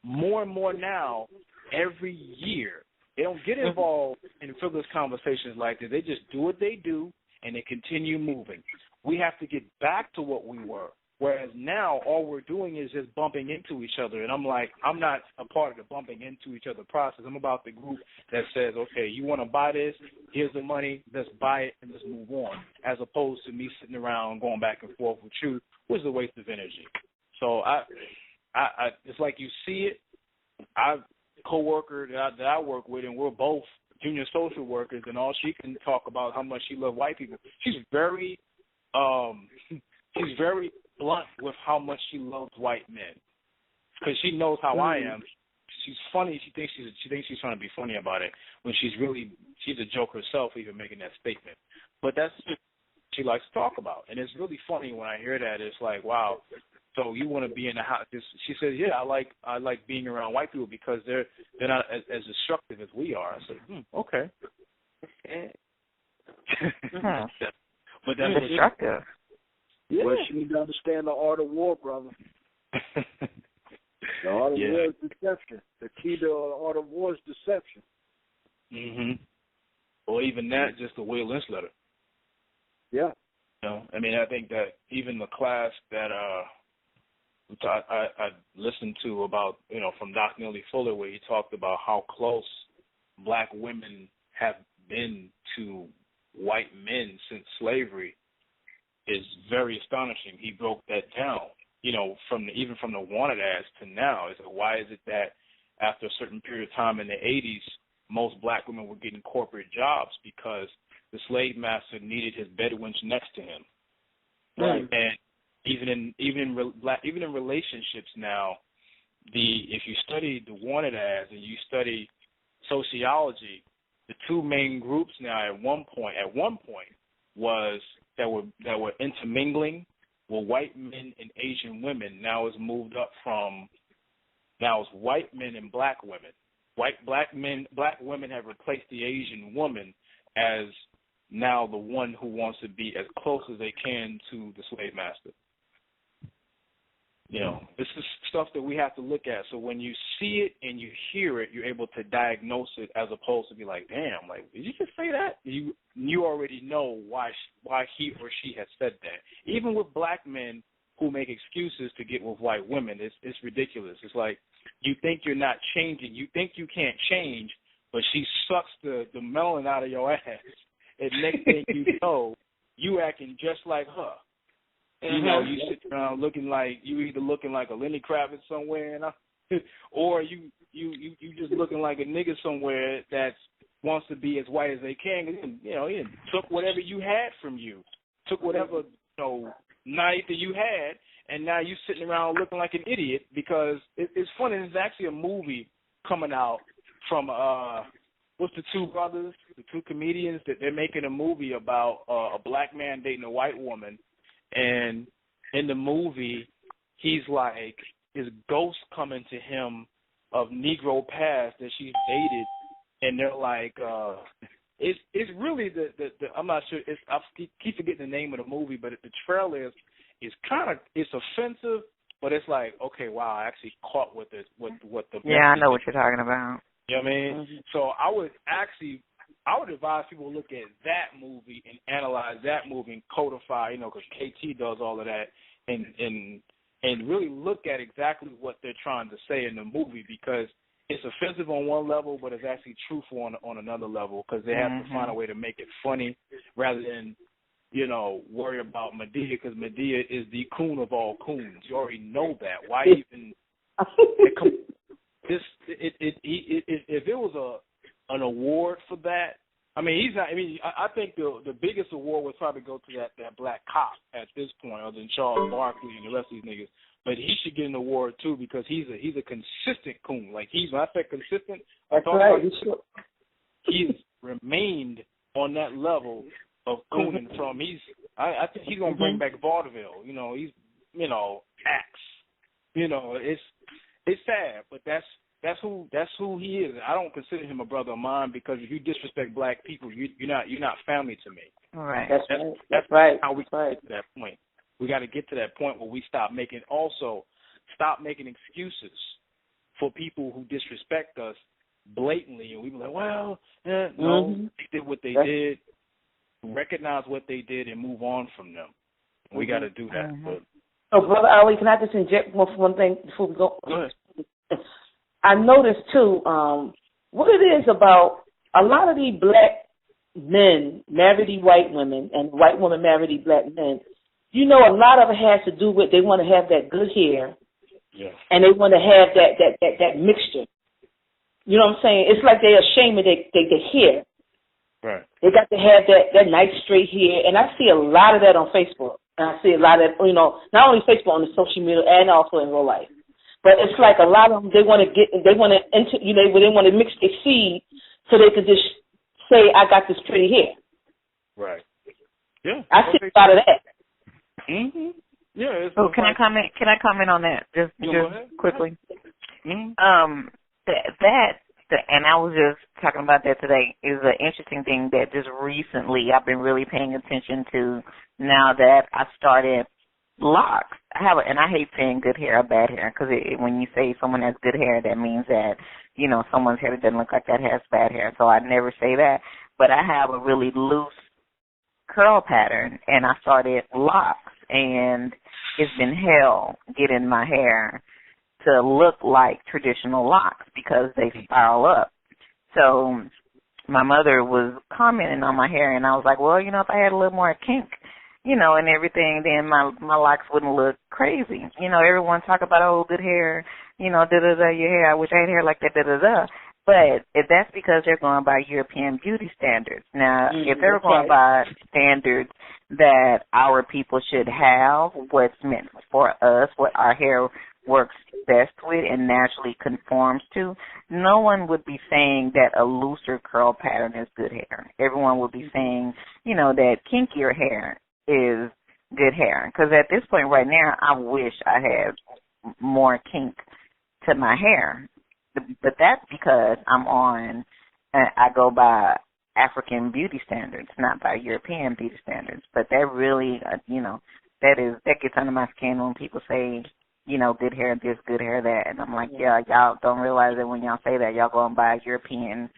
more and more now every year. They don't get involved in frivolous conversations like this. They just do what they do, and they continue moving. We have to get back to what we were, whereas now all we're doing is just bumping into each other. And I'm like, I'm not a part of the bumping into each other process. I'm about the group that says, okay, you want to buy this, here's the money, let's buy it and let's move on, as opposed to me sitting around going back and forth with you, which is a waste of energy. So I it's like you see it. I've coworker that I work with, and we're both junior social workers, and all she can talk about how much she loves white people. She's very blunt with how much she loves white men, because she knows how I am. She's funny. She thinks she's trying to be funny about it when she's a joke herself, even making that statement. But that's what she likes to talk about, and it's really funny when I hear that. It's like, wow. So you want to be in the house? She says, yeah, I like being around white people because they're not as destructive as we are. I said, okay. But that's destructive. Yeah. Well, she needs to understand the art of war, brother. The art of war is deception. The key to the art of war is deception. Or even that, just the Will Lynch letter. Yeah. You know, I mean, I think that even the class that I listened to about, from Doc Neely Fuller, where he talked about how close black women have been to white men since slavery, is very astonishing. He broke that down, even from the wanted ads to now. So why is it that after a certain period of time in the 80s, most black women were getting corporate jobs? Because the slave master needed his bed wench next to him. Right. And even in relationships now, if you study the wanted ads and you study sociology, the two main groups now at one point was that were intermingling were white men and Asian women. Now it's moved up now it's white men and black women. Black women have replaced the Asian woman as now the one who wants to be as close as they can to the slave master. This is stuff that we have to look at. So when you see it and you hear it, you're able to diagnose it, as opposed to be like, damn, like, did you just say that? You already know why he or she has said that. Even with black men who make excuses to get with white women, it's ridiculous. It's like, you think you're not changing. You think you can't change, but she sucks the melon out of your ass. And next thing you know, you acting just like her. You sit around looking like a Lenny Kravitz somewhere, or you just looking like a nigga somewhere that wants to be as white as they can. He took whatever you had from you, took whatever knife that you had, and now you sitting around looking like an idiot because it's funny. There's actually a movie coming out from what's the two brothers, the two comedians that they're making a movie about a black man dating a white woman. And in the movie, he's like, his ghost coming to him of Negro past that she's dated, and they're like, it's really the I'm not sure, I keep forgetting the name of the movie, but the trailer is kind of, it's offensive, but it's like, okay, wow, I actually caught what the I know what you're talking about. You know what I mean? Mm-hmm. So I would advise people to look at that movie and analyze that movie and codify, because KT does all of that, and really look at exactly what they're trying to say in the movie, because it's offensive on one level, but it's actually truthful on another level, because they have to find a way to make it funny rather than, worry about Madea, because Madea is the coon of all coons. You already know that. Why even if it was an award for that, I mean, he's not. I mean, I think the biggest award would probably go to that black cop at this point, other than Charles Barkley and the rest of these niggas. But he should get an award too because he's a consistent coon. Like when I say consistent, that's right. He's remained on that level of cooning from. I think he's gonna bring back vaudeville. You know, he's acts. You know, it's sad, but that's who he is. I don't consider him a brother of mine because if you disrespect black people, you're not family to me. Right. That's right. How we get to that point. We got to get to that point where we stop making excuses for people who disrespect us blatantly, and we be like, well, no, they did what they did. Recognize what they did and move on from them. We got to do that. But, Brother Ali, can I just inject one thing before we go? Go ahead. I noticed too, what it is about a lot of these black men marry these white women, and white women marry these black men. You know, a lot of it has to do with they want to have that good hair, and they want to have that mixture. You know what I'm saying? It's like they're ashamed of their hair. Right. They got to have that nice straight hair, and I see a lot of that on Facebook. And I see a lot of that, not only Facebook, on the social media and also in real life. But it's like a lot of them, they want to mix their seed so they can just say, I got this pretty hair. Right. Yeah. I see a lot of that. Mm-hmm. Yeah. Can I comment? Can I comment on that just quickly? Mm-hmm. And I was just talking about that today, is an interesting thing that just recently I've been really paying attention to now that I started locks. And I hate saying good hair or bad hair because when you say someone has good hair, that means that, someone's hair that doesn't look like that has bad hair. So I never say that. But I have a really loose curl pattern, and I started locks, and it's been hell getting my hair to look like traditional locks because they spiral up. So my mother was commenting on my hair, and I was like, well, if I had a little more kink, and everything, then my locks wouldn't look crazy. Everyone talk about, good hair, da-da-da, your hair. I wish I had hair like that, da-da-da. But if that's because they're going by European beauty standards. Now, if they're going by standards that our people should have, what's meant for us, what our hair works best with and naturally conforms to, no one would be saying that a looser curl pattern is good hair. Everyone would be saying, that kinkier hair is good hair. Because at this point right now, I wish I had more kink to my hair. But that's because I go by African beauty standards, not by European beauty standards. But that really, that gets under my skin when people say, good hair this, good hair that. And I'm like, y'all don't realize that when y'all say that, y'all going by a European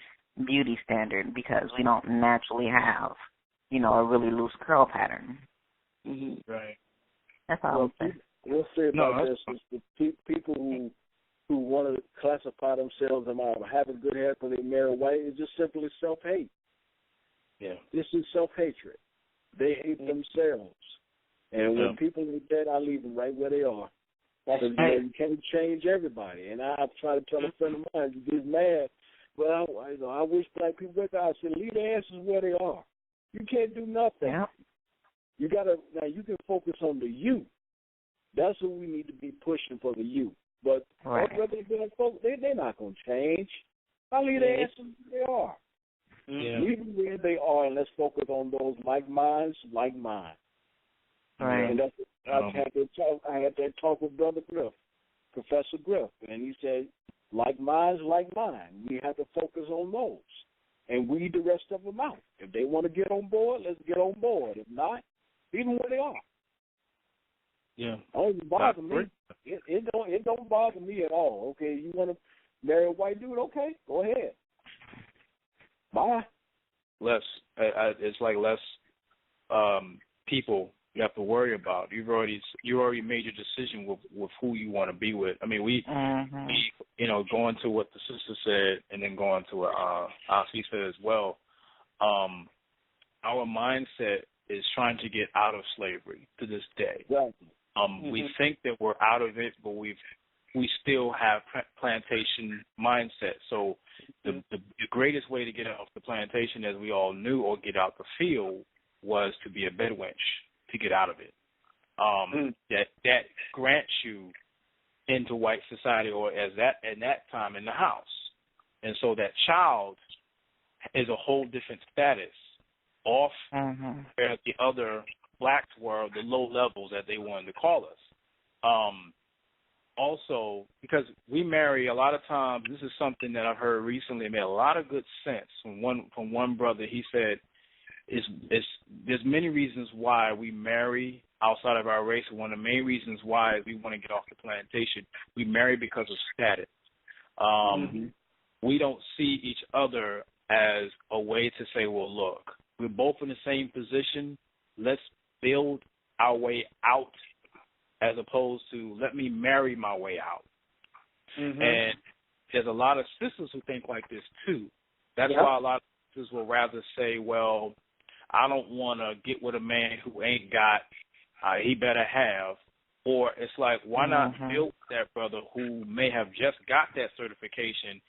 beauty standard because we don't naturally have, a really loose curl pattern. Mm-hmm. Right. That's all I'm saying. We'll say about this is the people who want to classify themselves as having good hair because they marry white is just simply self-hate. Yeah. This is self-hatred. They hate themselves. And when people like that, I leave them right where they are. Because you can't change everybody. And I try to tell a friend of mine, you get mad, well, I wish black people would. I said, leave their asses where they are. You can't do nothing. Yeah. You can focus on the youth. That's what we need to be pushing for, the youth. But whether they're not going to change. I leave their asses where they are. Yeah. Leave them where they are, and let's focus on those like minds, like mine. Right. And I had that talk with Brother Griff, Professor Griff, and he said, like minds, like mine. We have to focus on those and weed the rest of them out. If they want to get on board, let's get on board. If not, leave them where they are. Yeah. It don't bother me. It don't bother me at all. Okay, you want to marry a white dude? Okay, go ahead. Bye. It's like less people you have to worry about. You already made your decision with who you want to be with. I mean, we going to what the sister said, and then going to what Asi said as well. Our mindset is trying to get out of slavery to this day. Right. We think that we're out of it, but we've we still have plantation mindset. So the greatest way to get off the plantation, as we all knew, or get out the field, was to be a bedwench, to get out of it. That grants you into white society, or as that at that time in the house. And so that child is a whole different status off where the other blacks were, the low levels that they wanted to call us. Also, because we marry a lot of times, this is something that I've heard recently, it made a lot of good sense from one brother. He said, there's many reasons why we marry outside of our race. One of the main reasons why we want to get off the plantation, we marry because of status. We don't see each other as a way to say, well, look, we're both in the same position. Let's build our way out, as opposed to let me marry my way out. And there's a lot of sisters who think like this too. That's why a lot of sisters will rather say, well, I don't want to get with a man who ain't got, he better have. Or it's like, why not build that brother who may have just got that certification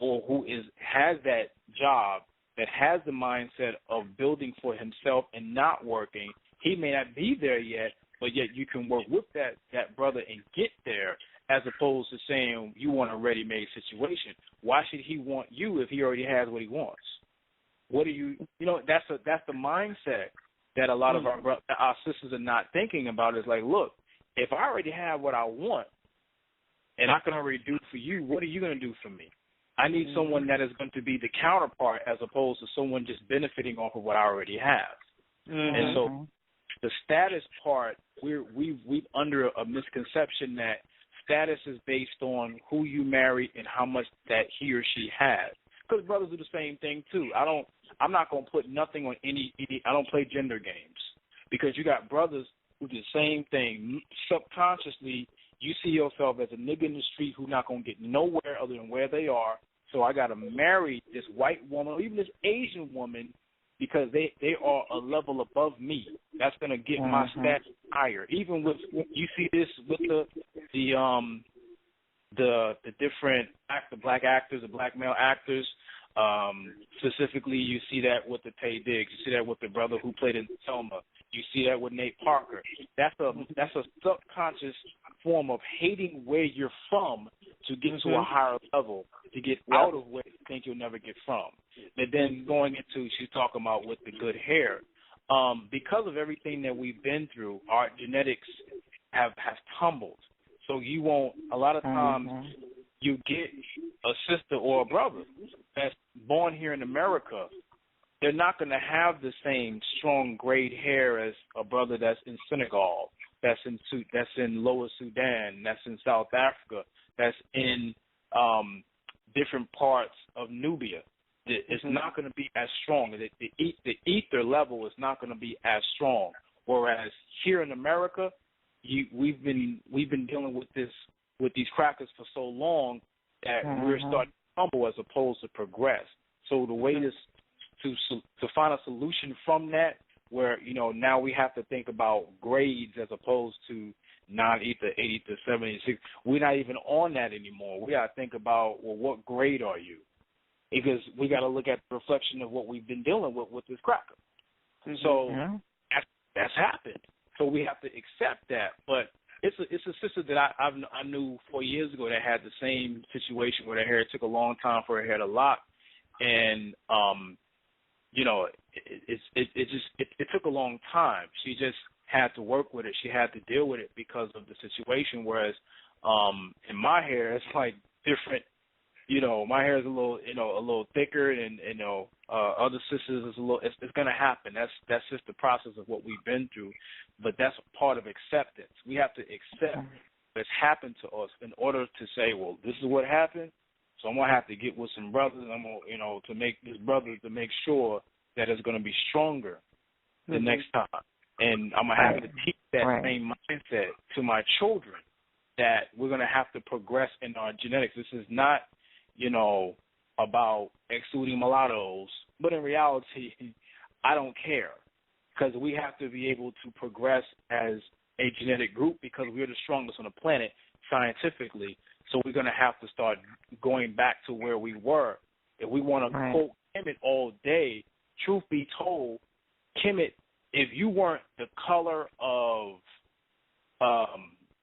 or who has that job, that has the mindset of building for himself and not working. He may not be there yet, but yet you can work with that brother and get there, as opposed to saying you want a ready-made situation. Why should he want you if he already has what he wants? What do you know, that's the mindset that a lot of our sisters are not thinking about. Is like, look, if I already have what I want and I can already do for you, what are you going to do for me? I need someone that is going to be the counterpart, as opposed to someone just benefiting off of what I already have. And so the status part, we're under a misconception that status is based on who you marry and how much that he or she has. Because brothers do the same thing too. I'm not going to put nothing on any. I don't play gender games, because you got brothers who do the same thing. Subconsciously, you see yourself as a nigga in the street who's not going to get nowhere other than where they are. So I got to marry this white woman or even this Asian woman, because they are a level above me. That's going to get my status higher. Even with, you see this with the different the black actors, the black male actors. Specifically, you see that with the Taye Diggs. You see that with the brother who played in Selma. You see that with Nate Parker. That's a subconscious form of hating where you're from to get to a higher level, to get out of where you think you'll never get from. And then going into, she's talking about with the good hair. Because of everything that we've been through, our genetics have tumbled. So you won't, a lot of times, you get a sister or a brother that's born here in America, they're not going to have the same strong grayed hair as a brother that's in Senegal, that's in Lower Sudan, that's in South Africa, that's in different parts of Nubia. It's not going to be as strong. The ether level is not going to be as strong. Whereas here in America, we've been dealing with these crackers for so long that we're starting to humble as opposed to progress. So the way is to find a solution from that, where now we have to think about grades as opposed to non-ether, 8 ether, 76. We're not even on that anymore. We got to think about, well, what grade are you? Because we got to look at the reflection of what we've been dealing with this cracker. So that's happened. So we have to accept that. But it's a sister that I knew 4 years ago that had the same situation where her hair took a long time for her hair to lock, and it took a long time. She just had to work with it. She had to deal with it because of the situation. Whereas in my hair, it's like different. My hair is a little thicker, and other sisters is a little. It's going to happen. That's just the process of what we've been through. But that's a part of acceptance. We have to accept what's happened to us in order to say, well, this is what happened. So I'm gonna have to get with some brothers. I'm gonna, to make this brother to make sure that it's gonna be stronger the next time. And I'm gonna have to teach that same mindset to my children, that we're gonna have to progress in our genetics. This is not, about excluding mulattoes, but in reality, I don't care, because we have to be able to progress as a genetic group, because we're the strongest on the planet scientifically. So we're going to have to start going back to where we were. If we want to quote Kemet all day, truth be told, Kemet, if you weren't the color of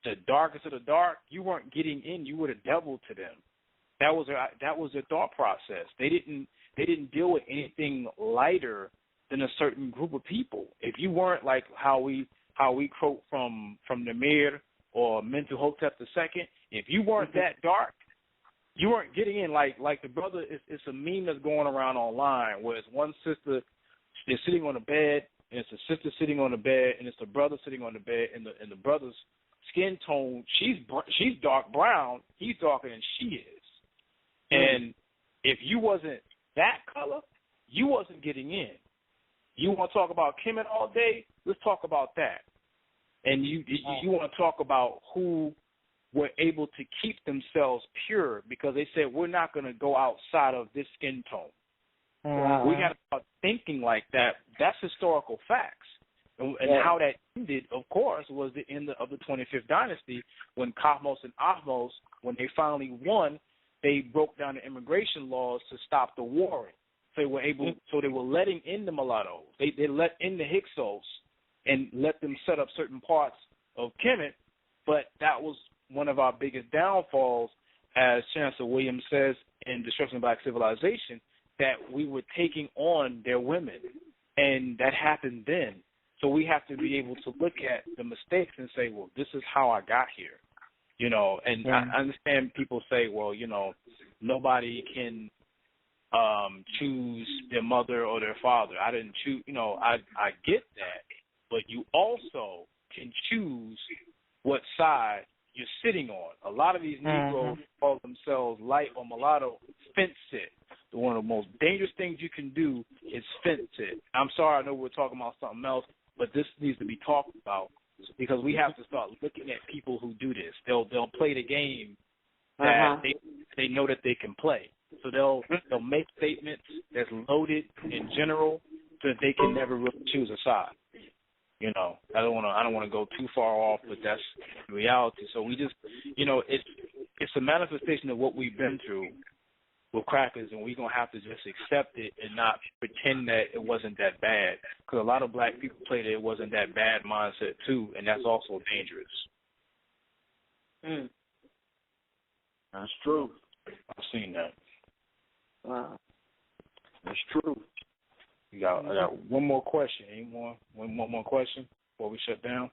the darkest of the dark, you weren't getting in. You were the devil to them. That was their thought process. They didn't deal with anything lighter than a certain group of people. If you weren't like how we quote from Namir or Mentuhotep II, if you weren't that dark, you weren't getting in. Like the brother, it's a meme that's going around online where it's one sister is sitting on a bed, and it's a sister sitting on the bed, and it's the brother sitting on the bed, and the brother's skin tone, she's dark brown, he's darker than she is. And if you wasn't that color, you wasn't getting in. You want to talk about Kemet all day? Let's talk about that. And you want to talk about who were able to keep themselves pure because they said, we're not going to go outside of this skin tone. We got to start thinking like that. That's historical facts. And how that ended, of course, was the end of the 25th dynasty when Kahmos and Ahmos, when they finally won, they broke down the immigration laws to stop the warring. So they were letting in the mulattoes. They let in the Hyksos and let them set up certain parts of Kemet, but that was one of our biggest downfalls, as Chancellor Williams says in Destruction of Black Civilization, that we were taking on their women, and that happened then. So we have to be able to look at the mistakes and say, well, this is how I got here. And I understand people say, well, nobody can choose their mother or their father. I didn't choose, I get that. But you also can choose what side you're sitting on. A lot of these Negroes call themselves light or mulatto, fence sit. One of the most dangerous things you can do is fence it. I'm sorry, I know we're talking about something else, but this needs to be talked about because we have to start looking at people who do this. They'll play the game that they know that they can play. So they'll make statements that's loaded in general so that they can never really choose a side. I don't want to go too far off, but that's the reality. So we just, it's a manifestation of what we've been through with crackers, and we're going to have to just accept it and not pretend that it wasn't that bad. Because a lot of black people play that it wasn't that bad mindset, too, and that's also dangerous. That's true. I've seen that. Wow. That's true. I got one more question. One more question before we shut down?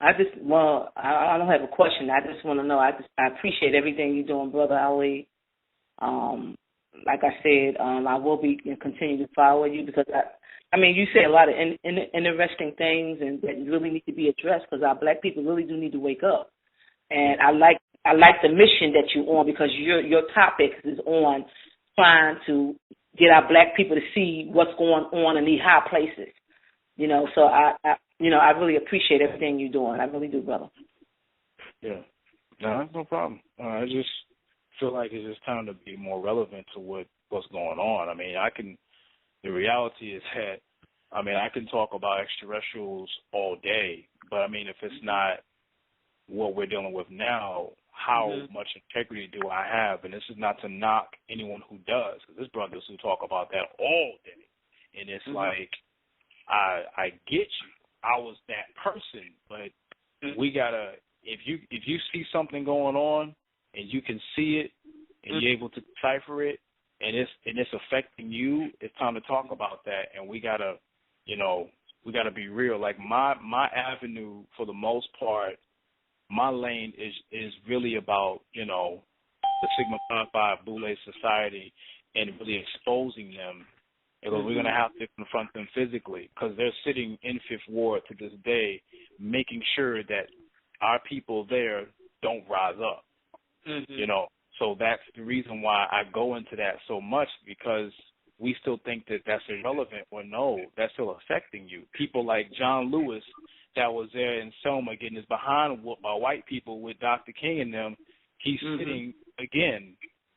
I don't have a question. I just want to know. I appreciate everything you're doing, Brother Ali. Like I said, I will be continue to follow you because you say a lot of interesting things and that really need to be addressed because our black people really do need to wake up. And I like the mission that you're on because your topic is on trying to get our black people to see what's going on in these high places. So I really appreciate everything you're doing. I really do, brother. Yeah. No, that's no problem. I just feel like it's just time to be more relevant to what's going on. The reality is that, I can talk about extraterrestrials all day, but if it's not what we're dealing with now, how much integrity do I have? And this is not to knock anyone who does, because there's brothers who talk about that all day. And it's like, I get you. I was that person, but we gotta. If you see something going on and you can see it and you're able to decipher it and it's affecting you, it's time to talk about that. And we gotta be real. Like my avenue for the most part, my lane is really about the Sigma Phi Boule Society and really exposing them. We're going to have to confront them physically because they're sitting in Fifth Ward to this day making sure that our people there don't rise up. So that's the reason why I go into that so much because we still think that that's irrelevant. Well, no, that's still affecting you. People like John Lewis that was there in Selma getting his behind whooped by white people with Dr. King and them, he's sitting, again,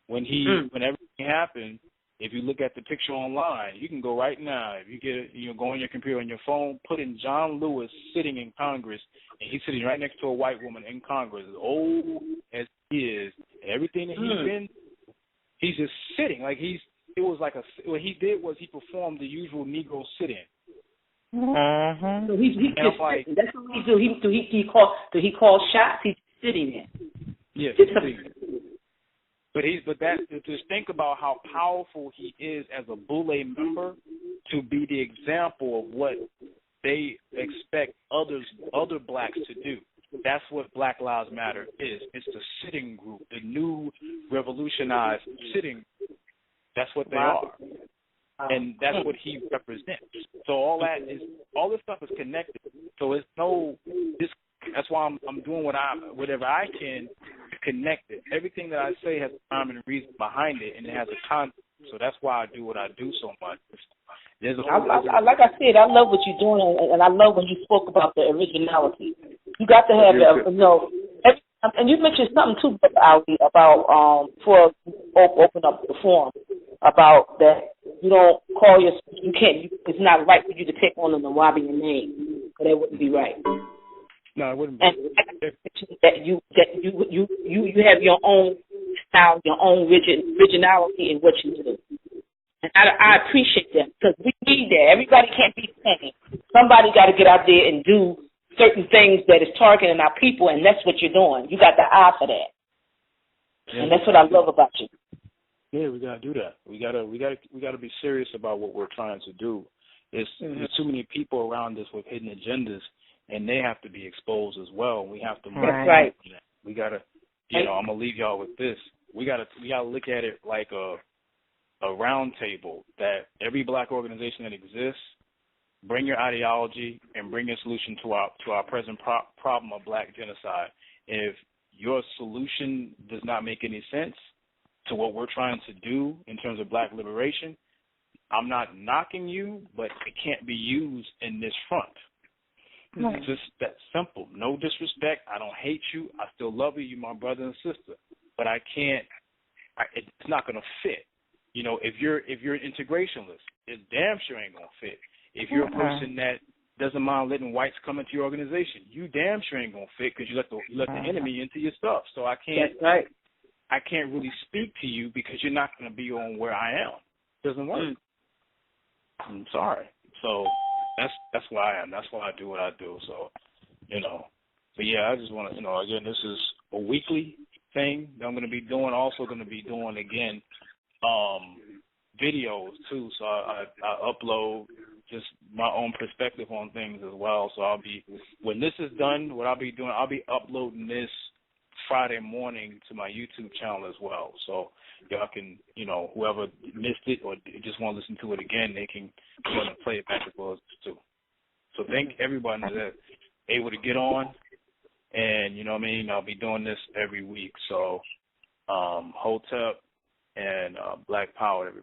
when everything happened, if you look at the picture online, you can go right now. If you go on your computer on your phone, put in John Lewis sitting in Congress, and he's sitting right next to a white woman in Congress, as old as he is. Everything that he's been, he's just sitting like what he did was he performed the usual Negro sit-in. Mm-hmm. So he's just like, sitting. That's what he do. He call shots. He's sitting there. Yes, but just think about how powerful he is as a Boule member to be the example of what they expect other blacks to do. That's what Black Lives Matter is. It's the sitting group, the new revolutionized sitting. That's what they are. And that's what he represents. So all this stuff is connected. So that's why I'm doing whatever I can to connect it. Everything that I say has a time and reason behind it, and it has a context. So that's why I do what I do so much. Like I said, I love what you're doing, and I love when you spoke about the originality. You got to have and you mentioned something too, Ali, about before open up the forum, about that you don't call you can't. It's not right for you to take on a Nuwaubian name, but that wouldn't be right. No, it wouldn't be. And that you have your own style, your own originality in what you do. And I appreciate that because we need that. Everybody can't be the same. Somebody got to get out there and do certain things that is targeting our people, and that's what you're doing. You got the eye for that, and that's what I love about you. Yeah, we gotta do that. We gotta be serious about what we're trying to do. There's too many people around us with hidden agendas, and they have to be exposed as well. We have to. That's right. We gotta. I'm gonna leave y'all with this. We gotta look at it like a round table that every black organization that exists, bring your ideology and bring your solution to our present problem of black genocide. If your solution does not make any sense to what we're trying to do in terms of black liberation, I'm not knocking you, but it can't be used in this front. It's just that simple. No disrespect. I don't hate you. I still love you. You're my brother and sister. But I can't. It's not going to fit. If you're an integrationalist, it damn sure ain't going to fit. If you're a person that doesn't mind letting whites come into your organization, you damn sure ain't going to fit because you let the enemy into your stuff. So I can't. That's right. I can't really speak to you because you're not going to be on where I am. It doesn't work. I'm sorry. So that's why I am. That's why I do what I do. So, But yeah, I just want to, again, this is a weekly thing that I'm going to be doing. Also going to be doing again videos too. So I upload just my own perspective on things as well. So when this is done, what I'll be doing, I'll be uploading this Friday morning to my YouTube channel as well. So y'all can, whoever missed it or just want to listen to it again, they can go and play it back as well as this too. So thank everybody that's able to get on, and I'll be doing this every week. So Hotep and Black Power, everybody.